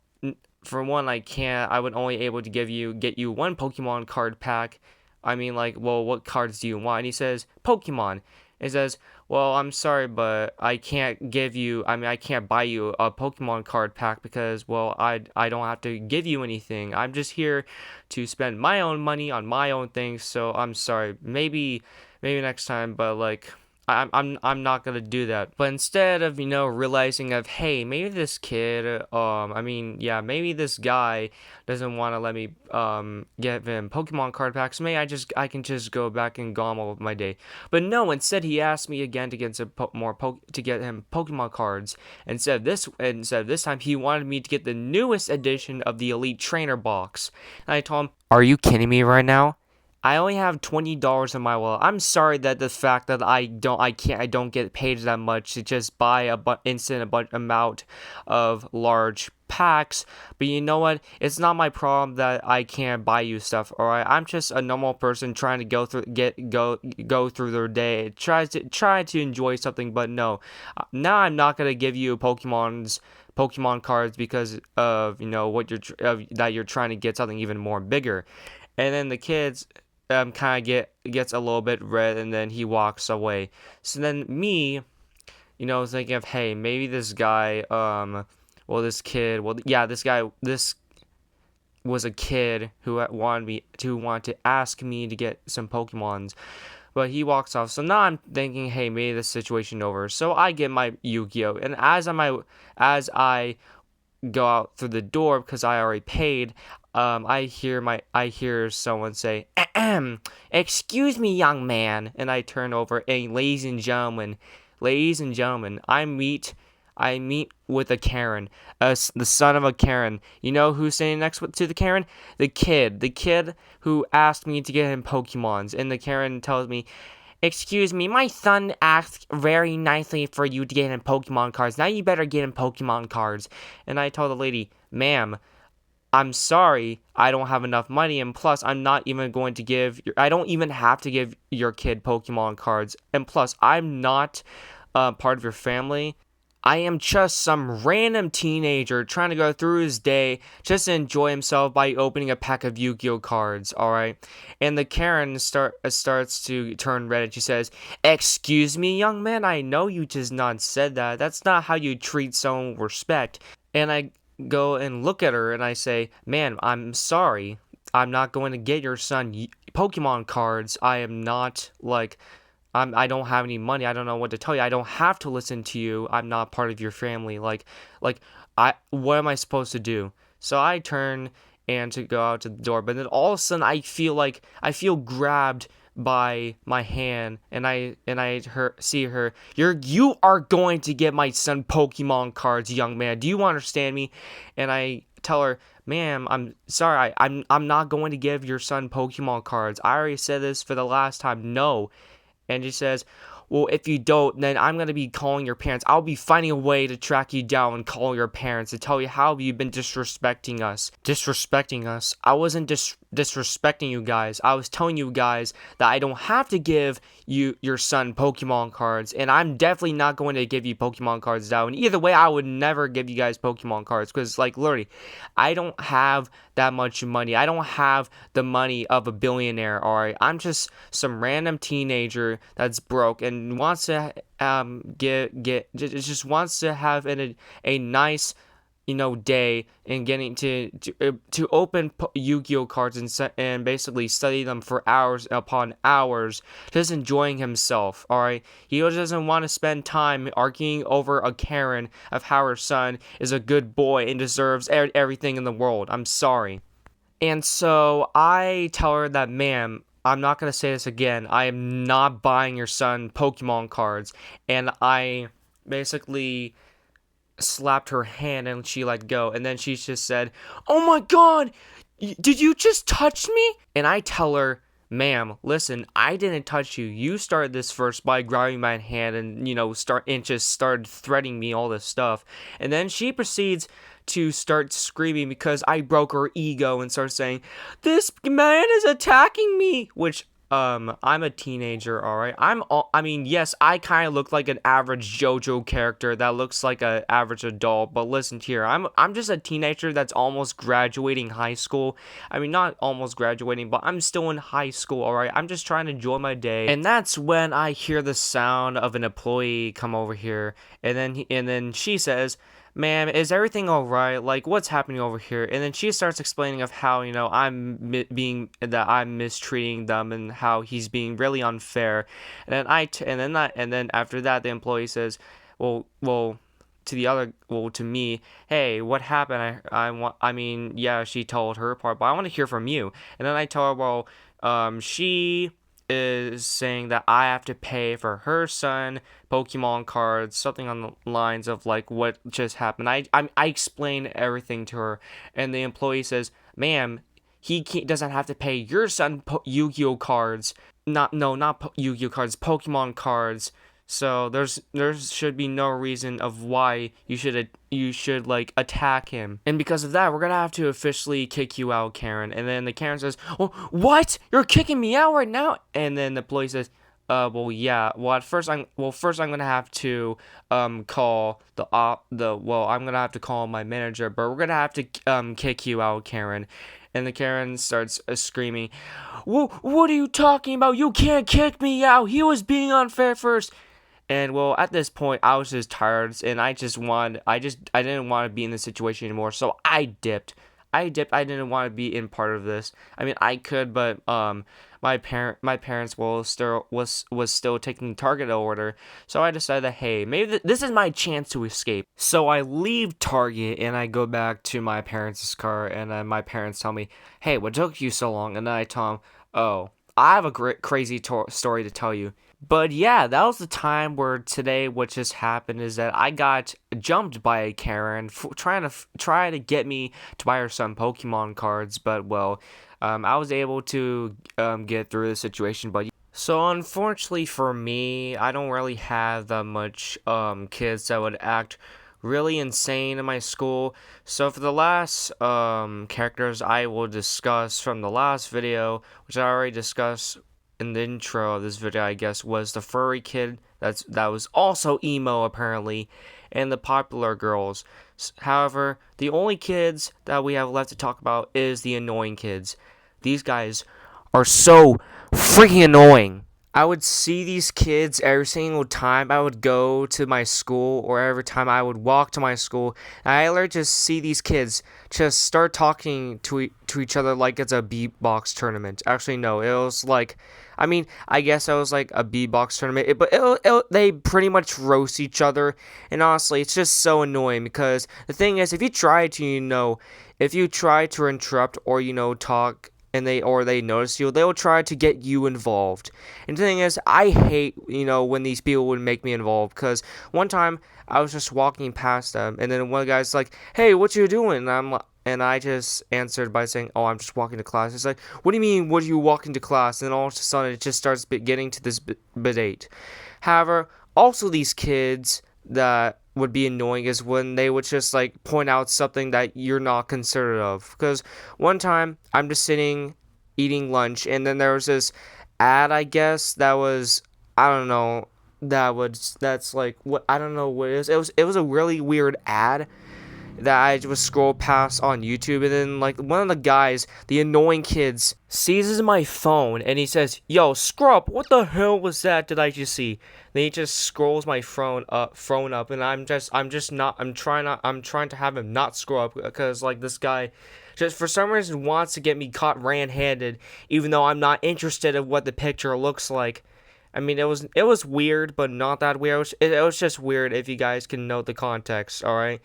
for one, I can't. I would only able to get you one Pokemon card pack. I mean, like, well, what cards do you want?" And he says, "Pokemon." It says, "Well, I'm sorry, but I can't give you, I mean, I can't buy you a Pokemon card pack because, well, I don't have to give you anything. I'm just here to spend my own money on my own things, so I'm sorry. Maybe next time, but like, I'm not gonna do that." But instead of realizing of, hey, maybe this kid yeah, maybe this guy doesn't want to let me give him Pokemon card packs, maybe I can just go back and go on with my day. But no, instead he asked me again to get to get him Pokemon cards. Instead of this time he wanted me to get the newest edition of the Elite Trainer box. And I told him, "Are you kidding me right now? I only have $20 in my wallet. I'm sorry that the fact that I don't get paid that much to just buy instant amount of large packs, but you know what? It's not my problem that I can't buy you stuff. All right, I'm just a normal person trying to go through their day, try to enjoy something. But no, now I'm not gonna give you Pokemon cards because of what that you're trying to get something even more bigger. And then the kids kind of gets a little bit red, and then he walks away. So then me, thinking of, hey, maybe this guy, this was a kid who wanted to ask me to get some Pokemons, but he walks off. So now I'm thinking, hey, maybe this situation over. So I get my Yu-Gi-Oh, and as I go out through the door because I already paid. I hear someone say, "Ahem, excuse me, young man," and I turn over, and ladies and gentlemen, I meet with a Karen, the son of a Karen. You know who's sitting to the Karen? The kid who asked me to get him Pokemons, and the Karen tells me, "Excuse me, my son asked very nicely for you to get him Pokemon cards. Now you better get him Pokemon cards." And I told the lady, "Ma'am, I'm sorry, I don't have enough money, and plus, I don't even have to give your kid Pokemon cards. And plus, I'm not part of your family. I am just some random teenager trying to go through his day just to enjoy himself by opening a pack of Yu-Gi-Oh cards, alright?" And the Karen starts to turn red, and she says, "Excuse me, young man, I know you just not said that. That's not how you treat someone with respect." And I go and look at her, and I say, "Man, I'm sorry. I'm not going to get your son Pokemon cards. I am not, I don't have any money. I don't know what to tell you. I don't have to listen to you. I'm not part of your family. What am I supposed to do?" So I turn and to go out to the door, but then all of a sudden I feel grabbed by my hand, and see her. You are going to get my son Pokemon cards, young man. Do you understand me?" And I tell her, "Ma'am, I'm sorry. I'm not going to give your son Pokemon cards. I already said this for the last time. No." And she says, "Well, if you don't, then I'm going to be calling your parents. I'll be finding a way to track you down and call your parents to tell you how you've been disrespecting us." Disrespecting us? I wasn't disrespecting you guys. I was telling you guys that I don't have to give your son Pokemon cards, and I'm definitely not going to give you Pokemon cards now. And either way, I would never give you guys Pokemon cards because, literally, I don't have that much money. I don't have the money of a billionaire, alright? I'm just some random teenager that's broke and wants to just wants to have a nice day and getting to open Yu-Gi-Oh cards and basically study them for hours upon hours, just enjoying himself. All right, he doesn't want to spend time arguing over a Karen of how her son is a good boy and deserves everything in the world. I'm sorry. And so I tell her that, "Ma'am, I'm not going to say this again. I am not buying your son Pokemon cards." And I basically slapped her hand, and she let go. And then she just said, "Oh my god, did you just touch me?" And I tell her, "Ma'am, listen, I didn't touch you. You started this first by grabbing my hand and just started threatening me, all this stuff." And then she proceeds to start screaming because I broke her ego and starts saying, "This man is attacking me," which I'm a teenager, alright? Yes, I kind of look like an average JoJo character that looks like an average adult, but listen here, I'm just a teenager that's almost graduating high school. I mean, not almost graduating, but I'm still in high school, alright? I'm just trying to enjoy my day. And that's when I hear the sound of an employee come over here, and then she says, "Ma'am, is everything all right? Like, what's happening over here?" And then she starts explaining of how, I'm mistreating them and how he's being really unfair. And then after that, the employee says, well, to me, "Hey, what happened? Yeah, she told her part, but I want to hear from you." And then I tell her, she is saying that I have to pay for her son Pokemon cards, something on the lines of what just happened. I explain everything to her, and the employee says, "Ma'am, doesn't have to pay your son Yu-Gi-Oh cards. Not Yu-Gi-Oh cards, Pokemon cards." So there should be no reason of why you should like attack him. And because of that, we're gonna have to officially kick you out, Karen. And then the Karen says, "Oh, what? You're kicking me out right now?" And then the police says, well, yeah. Well, first I'm gonna have to call I'm gonna have to call my manager, but we're gonna have to kick you out, Karen." And the Karen starts screaming, "Well, what are you talking about? You can't kick me out. He was being unfair first." And well, at this point, I was just tired, and I didn't want to be in this situation anymore. So I dipped. I dipped. I didn't want to be in part of this. I mean, I could, but my parents was still taking Target order. So I decided that, hey, maybe this is my chance to escape. So I leave Target and I go back to my parents' car, and then my parents tell me, "Hey, what took you so long?" And then I tell them, "Oh, I have a crazy story to tell you." But yeah, that was the time where today what just happened is that I got jumped by a Karen try to get me to buy her some Pokemon cards, but well, I was able to get through the situation. But so unfortunately for me, I don't really have that much kids that would act really insane in my school. So for the last characters I will discuss from the last video, which I already discussed in the intro of this video, I guess, was the furry kid that was also emo apparently, and the popular girls. However, the only kids that we have left to talk about is the annoying kids. These guys are so freaking annoying. I would see these kids every single time I would go to my school, or every time I would walk to my school. And I literally just see these kids just start talking to each other like it's a beatbox tournament. Actually, no, it was like, I mean, I guess it was like a beatbox tournament, they pretty much roast each other. And honestly, it's just so annoying because the thing is, if you try to interrupt or talk, and they notice you, they'll try to get you involved. And the thing is, I hate when these people would make me involved, because one time I was just walking past them, and then one guy's like, "Hey, what you doing?" And I just answered by saying, "Oh, I'm just walking to class." It's like, "What do you mean, what are you walking to class?" And then all of a sudden it just starts getting to this debate. However, also these kids that would be annoying is when they would just like point out something that you're not considerate of. Because one time I'm just sitting eating lunch, and then there was this ad, I guess, that was, I don't know, that's like, what, I don't know what it is. It was a really weird ad that I just scroll past on YouTube, and then like one of the guys, the annoying kids, seizes my phone and he says, "Yo, scrub, what the hell was that? Did I just see?" Then he just scrolls my phone up, and I'm trying to have him not scroll up, because like this guy just for some reason wants to get me caught red-handed, even though I'm not interested in what the picture looks like. I mean, it was weird, but not that weird. It was just weird, if you guys can note the context, all right?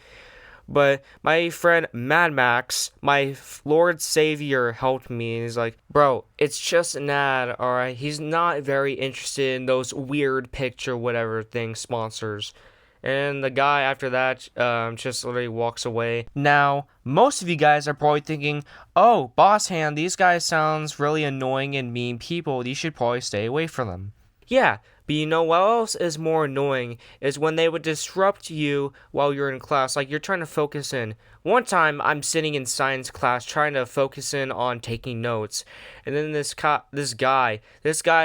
But my friend Mad Max, my Lord Savior, helped me, and he's like, "Bro, it's just an ad, alright? He's not very interested in those weird picture whatever thing sponsors." And the guy after that just literally walks away. Now, most of you guys are probably thinking, "Oh, Boss Hand, these guys sounds really annoying and mean people. You should probably stay away from them." Yeah, but you know what else is more annoying is when they would disrupt you while you're in class, like you're trying to focus in. One time I'm sitting in science class trying to focus in on taking notes, and then this guy,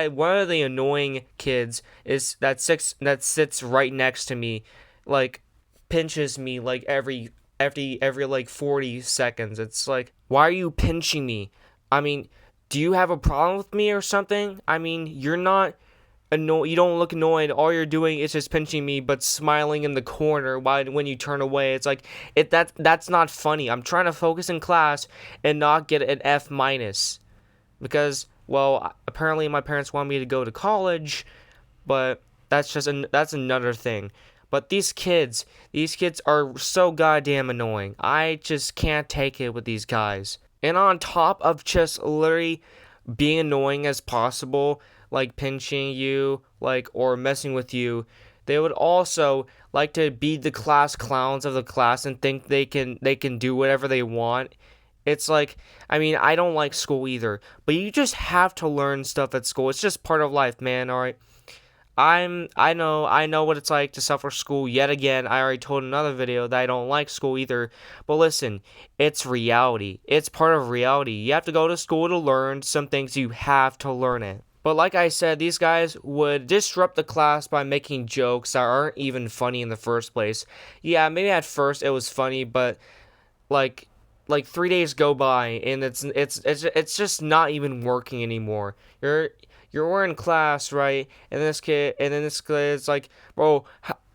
one of the annoying kids is that sits right next to me, like pinches me like every like 40 seconds. It's like, "Why are you pinching me? I mean, do you have a problem with me or something? I mean, you're not you don't look annoyed. All you're doing is just pinching me, but smiling in the corner when you turn away." It's like, that's not funny. I'm trying to focus in class and not get an F minus, because, well, apparently my parents want me to go to college, but that's another thing. But these kids are so goddamn annoying. I just can't take it with these guys. And on top of just literally being annoying as possible, like pinching you, like, or messing with you, they would also like to be the class clowns of the class and think they can do whatever they want. It's like, I mean, I don't like school either, but you just have to learn stuff at school. It's just part of life, man, alright? I know what it's like to suffer school yet again. I already told in another video that I don't like school either. But listen, it's reality. It's part of reality. You have to go to school to learn some things. You have to learn it. But like I said, these guys would disrupt the class by making jokes that aren't even funny in the first place. Yeah, maybe at first it was funny, but like 3 days go by and it's just not even working anymore. You're in class, right? And then this kid's like, bro,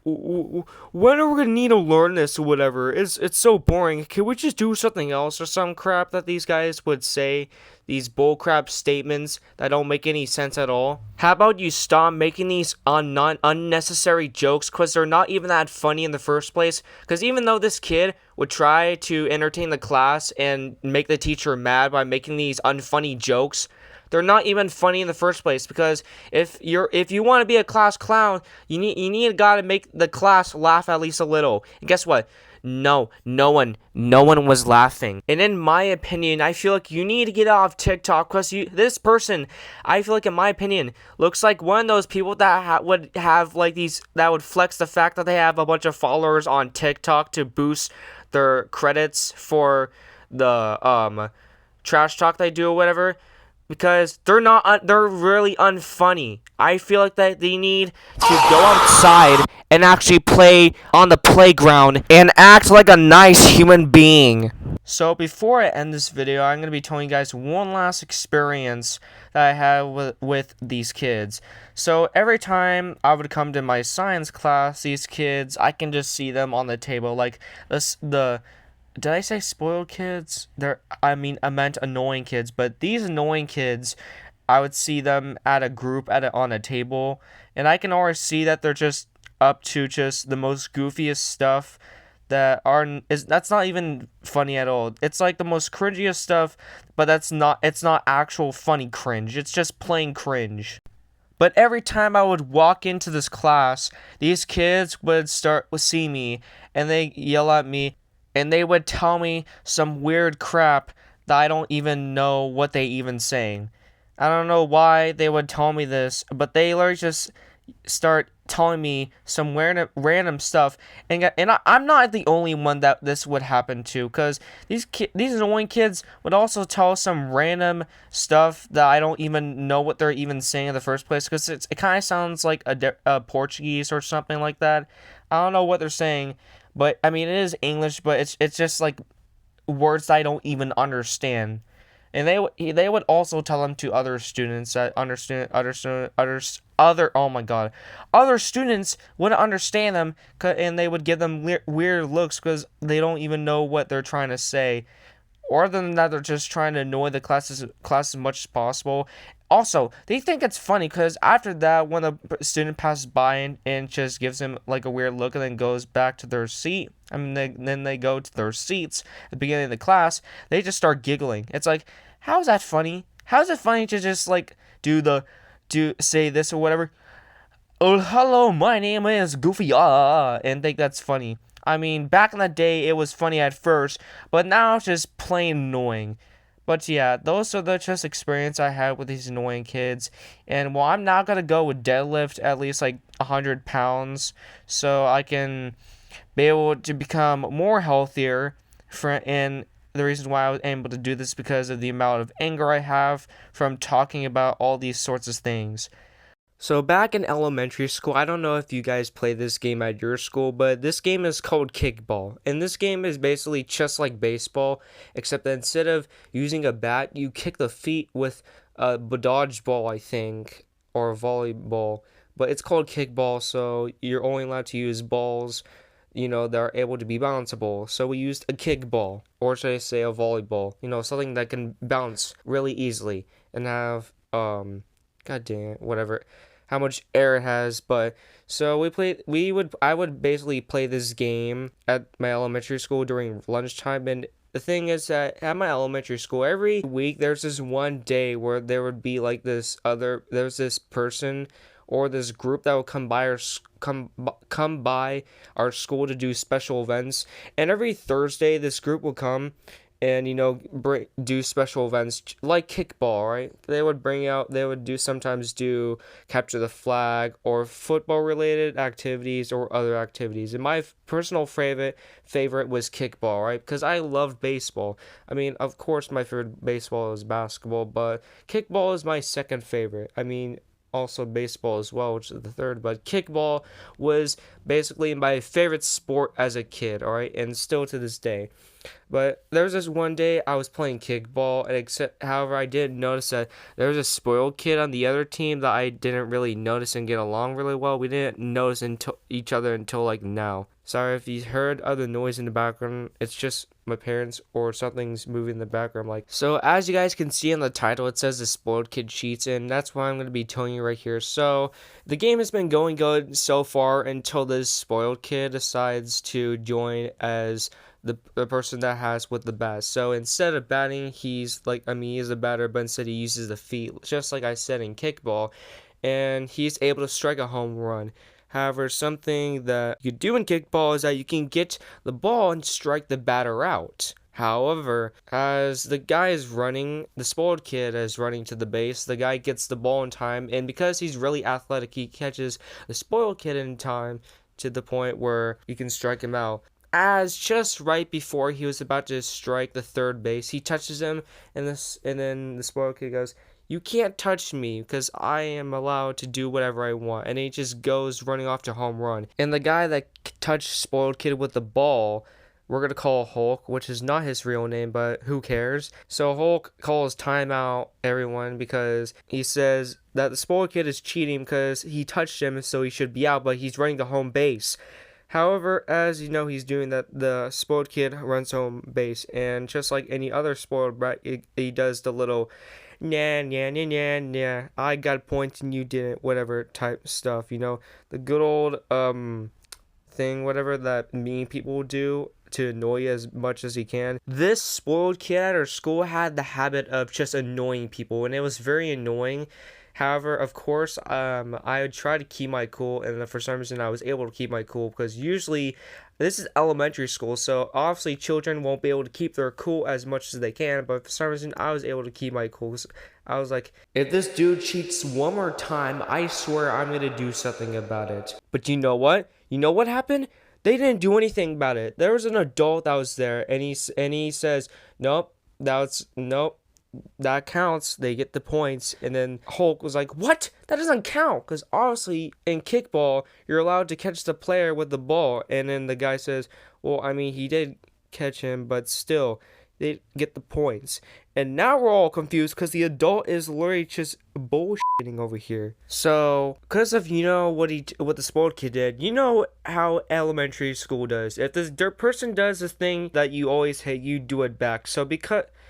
when are we gonna need to learn this or whatever? It's so boring. Can we just do something else or some crap that these guys would say? These bullcrap statements that don't make any sense at all. How about you stop making these unnecessary jokes because they're not even that funny in the first place? Because even though this kid would try to entertain the class and make the teacher mad by making these unfunny jokes, they're not even funny in the first place. Because if you want to be a class clown, you need a guy to make the class laugh at least a little. And guess what? No one was laughing. And in my opinion, I feel like you need to get off TikTok because this person, I feel like in my opinion, looks like one of those people that would have like these, that would flex the fact that they have a bunch of followers on TikTok to boost their credits for the trash talk they do or whatever. Because they're really unfunny. I feel like that they need to go outside and actually play on the playground and act like a nice human being. So before I end this video, I'm going to be telling you guys one last experience that I had with these kids. So every time I would come to my science class, these kids, I can just see them on the table. Like did I say spoiled kids? I meant annoying kids, but these annoying kids, I would see them at a group on a table, and I can always see that they're just up to just the most goofiest stuff that's not even funny at all. It's like the most cringiest stuff, but it's not actual funny cringe. It's just plain cringe. But every time I would walk into this class, these kids would see me and they yell at me and they would tell me some weird crap that I don't even know what they even saying. I don't know why they would tell me this, but they literally just start telling me some random stuff, and I'm not the only one that this would happen to, because these annoying kids would also tell some random stuff that I don't even know what they're even saying in the first place, because it kind of sounds like a Portuguese or something like that. I don't know what they're saying, but I mean it is English, but it's just like words that I don't even understand. And they would also tell them to other students that other students wouldn't understand them, and they would give them weird looks because they don't even know what they're trying to say. Or other than that, they're just trying to annoy the class as much as possible. Also, they think it's funny because after that, when a student passes by and just gives them like a weird look and then goes back to their seat, then they go to their seats at the beginning of the class, they just start giggling. It's like, how is that funny? How is it funny to just like say this or whatever? Oh, hello, my name is Goofy, and think that's funny. I mean, back in the day, it was funny at first, but now it's just plain annoying. But yeah, those are the just experience I had with these annoying kids. And well, I'm now gonna go with deadlift at least like 100 pounds, so I can be able to become more healthier. And the reason why I was able to do this because of the amount of anger I have from talking about all these sorts of things. So back in elementary school, I don't know if you guys play this game at your school, but this game is called kickball. And this game is basically just like baseball, except that instead of using a bat, you kick the feet with a dodgeball, I think, or a volleyball. But it's called kickball, so you're only allowed to use balls, that are able to be bounceable. So we used a kickball, or should I say a volleyball, something that can bounce really easily and have, god damn it, whatever, how much air it has. But so I would basically play this game at my elementary school during lunchtime. And the thing is that at my elementary school, every week there's this one day where there would be like there's this person or this group that would come by our school to do special events. And every Thursday this group will come and do special events like kickball, right? They would do sometimes do capture the flag or football related activities or other activities. And my personal favorite was kickball, right? Because I love baseball. I mean, of course my favorite baseball is basketball, but kickball is my second favorite. I mean, also baseball as well, which is the third, but kickball was basically my favorite sport as a kid, all right, and still to this day. But there was this one day I was playing kickball, and however, I didn't notice that there was a spoiled kid on the other team that I didn't really notice and get along really well. We didn't notice until each other until like now. Sorry if you heard other noise in the background. It's just my parents or something's moving in the background. Like so, as you guys can see in the title, it says the spoiled kid cheats, and that's what I'm gonna be telling you right here. So the game has been going good so far until this spoiled kid decides to join as the person that has with the bat. So instead of batting, he's a batter, but instead he uses the feet, just like I said in kickball, and he's able to strike a home run. However, something that you do in kickball is that you can get the ball and strike the batter out. However, as the spoiled kid is running to the base, the guy gets the ball in time, and because he's really athletic, he catches the spoiled kid in time to the point where you can strike him out. As just right before he was about to strike the third base, he touches him, and then the spoiled kid goes, "You can't touch me because I am allowed to do whatever I want," and he just goes running off to home run. And the guy that touched spoiled kid with the ball, we're gonna call Hulk, which is not his real name, but who cares? So Hulk calls timeout everyone because he says that the spoiled kid is cheating because he touched him, so he should be out, but he's running to home base. However, as you know, he's doing that. The spoiled kid runs home base, and just like any other spoiled brat, he does the little nah, nah, nah, nah, nah, I got points and you didn't, whatever type stuff. The good old thing, whatever that mean people do to annoy you as much as he can. This spoiled kid at our school had the habit of just annoying people, and it was very annoying. However, of course, I would try to keep my cool, and for some reason I was able to keep my cool because usually this is elementary school, so obviously children won't be able to keep their cool as much as they can, but for some reason I was able to keep my cool. I was like, if this dude cheats one more time, I swear I'm going to do something about it. But you know what? You know what happened? They didn't do anything about it. There was an adult that was there, and he says, nope, nope, that counts. They get the points. And then Hulk was like, what? That doesn't count. Because obviously in kickball, you're allowed to catch the player with the ball. And then the guy says, well, I mean, he did catch him, but still, they get the points. And now we're all confused because the adult is literally just bullshitting over here. So, because of what the spoiled kid did, you know how elementary school does. If this person does this thing that you always hate, you do it back.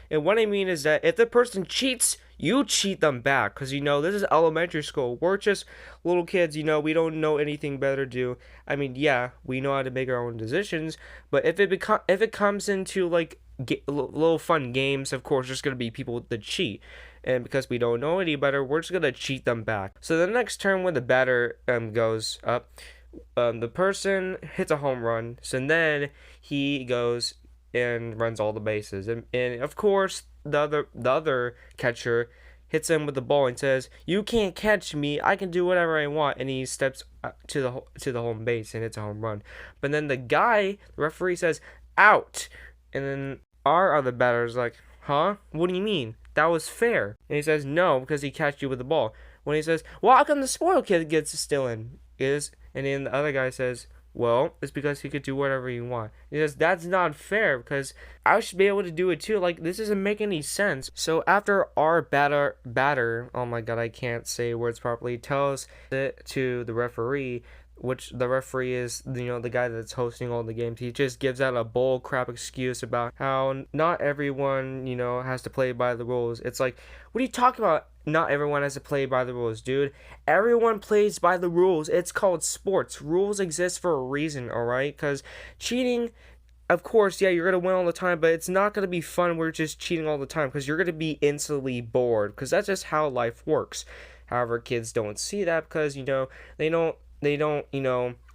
And what I mean is that if the person cheats, you cheat them back. Because, this is elementary school. We're just little kids, we don't know anything better to do. I mean, yeah, we know how to make our own decisions. But if it comes into, little fun games, of course, there's going to be people that cheat. And because we don't know any better, we're just going to cheat them back. So the next turn when the batter goes up, the person hits a home run. So then he goes and runs all the bases, and of course the other catcher hits him with the ball and says, "You can't catch me. I can do whatever I want." And he steps to the home base and hits a home run. But then the referee says, "Out." And then our other batter's like, "Huh? What do you mean? That was fair." And he says, "No, because he catched you with the ball." When he says, "Well, how come the spoiled kid gets still in?" And then the other guy says, "Well, it's because he could do whatever he wants." He says, "That's not fair because I should be able to do it too. This doesn't make any sense." So after our batter, oh my god, I can't say words properly, tells it to the referee, which the referee is, the guy that's hosting all the games. He just gives out a bull crap excuse about how not everyone, has to play by the rules. It's like, what are you talking about? Not everyone has to play by the rules, dude. Everyone plays by the rules. It's called sports. Rules exist for a reason, alright? Because cheating, of course, yeah, you're going to win all the time, but it's not going to be fun where you're just cheating all the time because you're going to be instantly bored because that's just how life works. However, kids don't see that because, they don't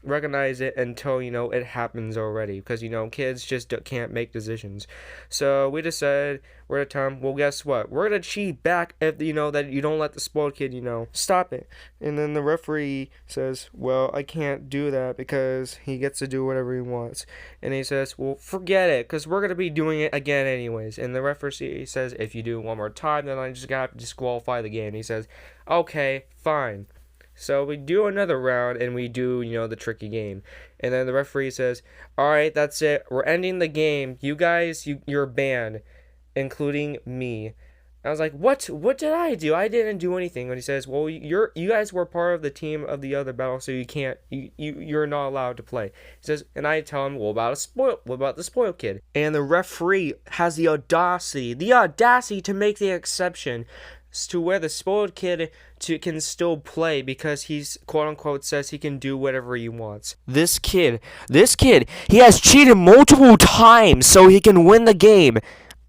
recognize it until it happens already, because kids just can't make decisions. So we decided we're gonna tell him, well, guess what, we're gonna cheat back if that you don't let the spoiled kid stop it. And then the referee says, well, I can't do that because he gets to do whatever he wants. And he says, well, forget it, because we're gonna be doing it again anyways. And the referee says, if you do it one more time, then I just gotta have to disqualify the game. And he says, okay, fine. So we do another round and we do, the tricky game. And then the referee says, all right, that's it. We're ending the game. You guys, you're banned, including me. I was like, what? What did I do? I didn't do anything. And he says, well, you guys were part of the team of the other battle, so you can't, you're not allowed to play. He says, and I tell him, what about the spoiled kid? And the referee has the audacity to make the exception to where the spoiled kid can still play, because he's quote unquote says he can do whatever he wants. This kid, he has cheated multiple times so he can win the game.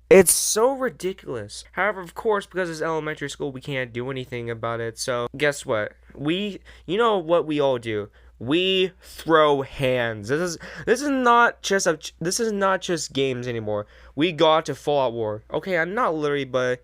It's so ridiculous. However, of course, because it's elementary school, we can't do anything about it. So guess what? You know what we all do? We throw hands. This is not just games anymore. We got to Fallout War. Okay, I'm not literally, but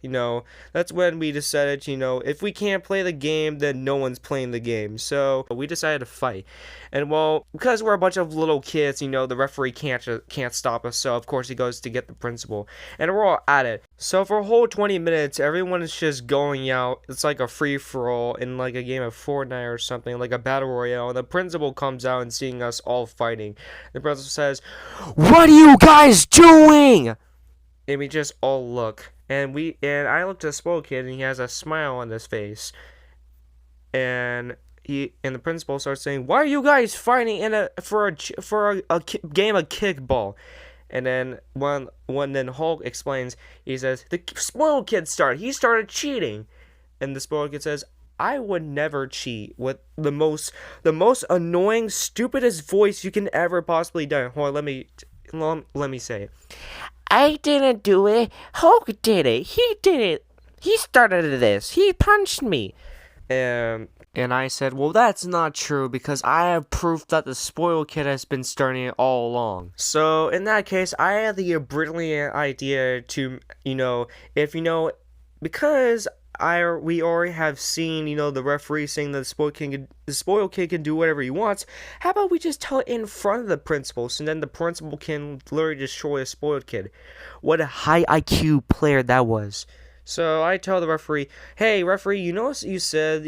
that's when we decided, if we can't play the game, then no one's playing the game. So we decided to fight. And well, because we're a bunch of little kids, the referee can't stop us. So of course he goes to get the principal, and we're all at it. So for a whole 20 minutes, everyone is just going out. It's like a free for all in like a game of Fortnite or something, like a battle royale. And the principal comes out and seeing us all fighting. The principal says, "What are you guys doing?" And we just all look, and I looked at the spoiled kid, and he has a smile on his face, and the principal starts saying, "Why are you guys fighting for a game of kickball?" And then when Hulk explains, he says, "The spoiled kid he started cheating," and the spoiled kid says, "I would never cheat," with the most annoying, stupidest voice you can ever possibly do. Hold on, let me say it. "I didn't do it. Hulk did it. He did it. He started this. He punched me." And I said, well, that's not true, because I have proof that the spoiled kid has been starting it all along. So in that case, I had the brilliant idea to, if because we already have seen, the referee saying that the spoiled kid can do whatever he wants. How about we just tell it in front of the principal, so then the principal can literally destroy a spoiled kid? What a high IQ player that was. So I tell the referee, hey, referee, what you said,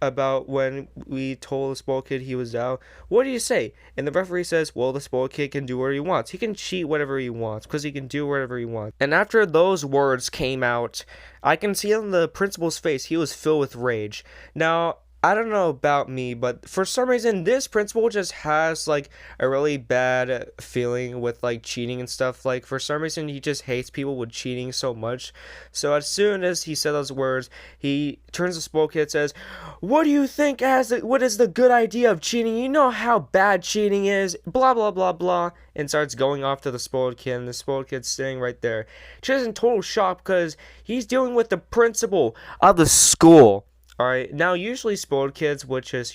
about when we told the spoiled kid he was out? What do you say? And the referee says, well, the spoiled kid can do whatever he wants. He can cheat whatever he wants, because he can do whatever he wants. And after those words came out, I can see on the principal's face, he was filled with rage. Now, I don't know about me, but for some reason, this principal just has, like, a really bad feeling with, like, cheating and stuff. Like, for some reason, he just hates people with cheating so much. So as soon as he said those words, he turns to spoiled kid and says, what do you think what is the good idea of cheating? You know how bad cheating is, blah, blah, blah, blah. And starts going off to the spoiled kid, and the spoiled kid's sitting right there. Just in total shock, because he's dealing with the principal of the school. Alright, now usually spoiled kids would just,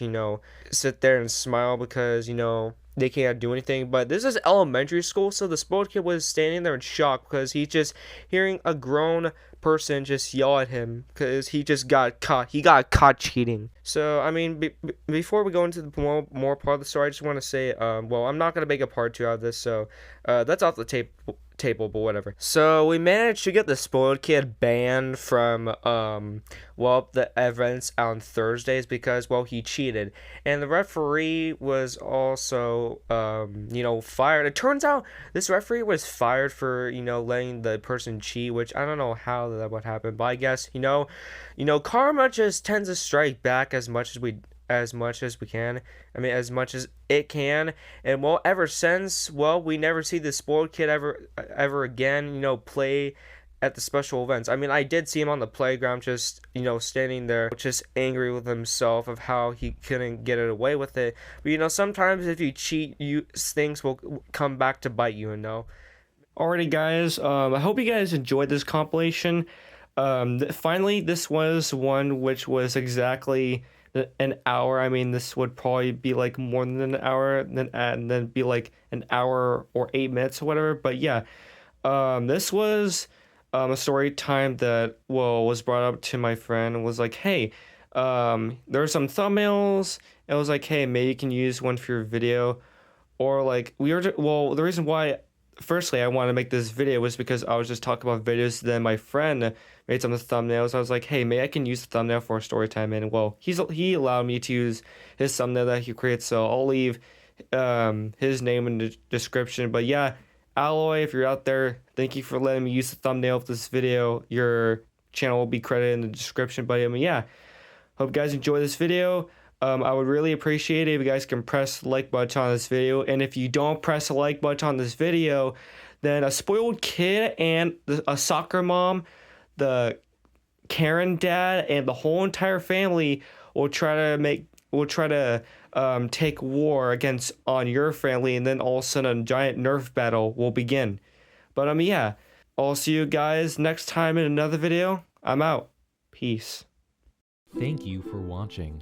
sit there and smile because, they can't do anything. But this is elementary school, so the spoiled kid was standing there in shock because he's just hearing a grown person just yell at him because he just got caught. He got caught cheating. So, I mean, before we go into the more part of the story, I just want to say, well, I'm not going to make a part 2 out of this, so that's off the table, but whatever. So we managed to get the spoiled kid banned from the events on Thursdays because, well, he cheated. And the referee was also fired. It turns out this referee was fired for letting the person cheat, which I don't know how that would happen, but I guess karma just tends to strike back as much as we can. I mean, as much as it can. And well, ever since, we never see the spoiled kid ever again, play at the special events. I mean, I did see him on the playground just, standing there, just angry with himself of how he couldn't get it away with it. But, sometimes if you cheat, things will come back to bite you, Alrighty, guys. I hope you guys enjoyed this compilation. Finally, this was one which was exactly an hour. I mean, this would probably be like more than an hour, and then be like an hour or 8 minutes or whatever. But yeah, this was a story time that was brought up to my friend and was like, hey, there are some thumbnails. It was like, hey, maybe you can use one for your video, or like the reason why firstly I wanted to make this video was because I was just talking about videos. Then my friend made some of the thumbnails. I was like, hey, maybe I can use the thumbnail for a story time. And he allowed me to use his thumbnail that he creates. So I'll leave his name in the description. But yeah, Alloy, if you're out there, thank you for letting me use the thumbnail of this video. Your channel will be credited in the description. But I mean, yeah, hope you guys enjoy this video. I would really appreciate it if you guys can press the like button on this video. And if you don't press the like button on this video, then a spoiled kid and a soccer mom, the Karen dad, and the whole entire family will try to take war against on your family, and then all of a sudden a giant Nerf battle will begin. But yeah, I'll see you guys next time in another video. I'm out. Peace. Thank you for watching.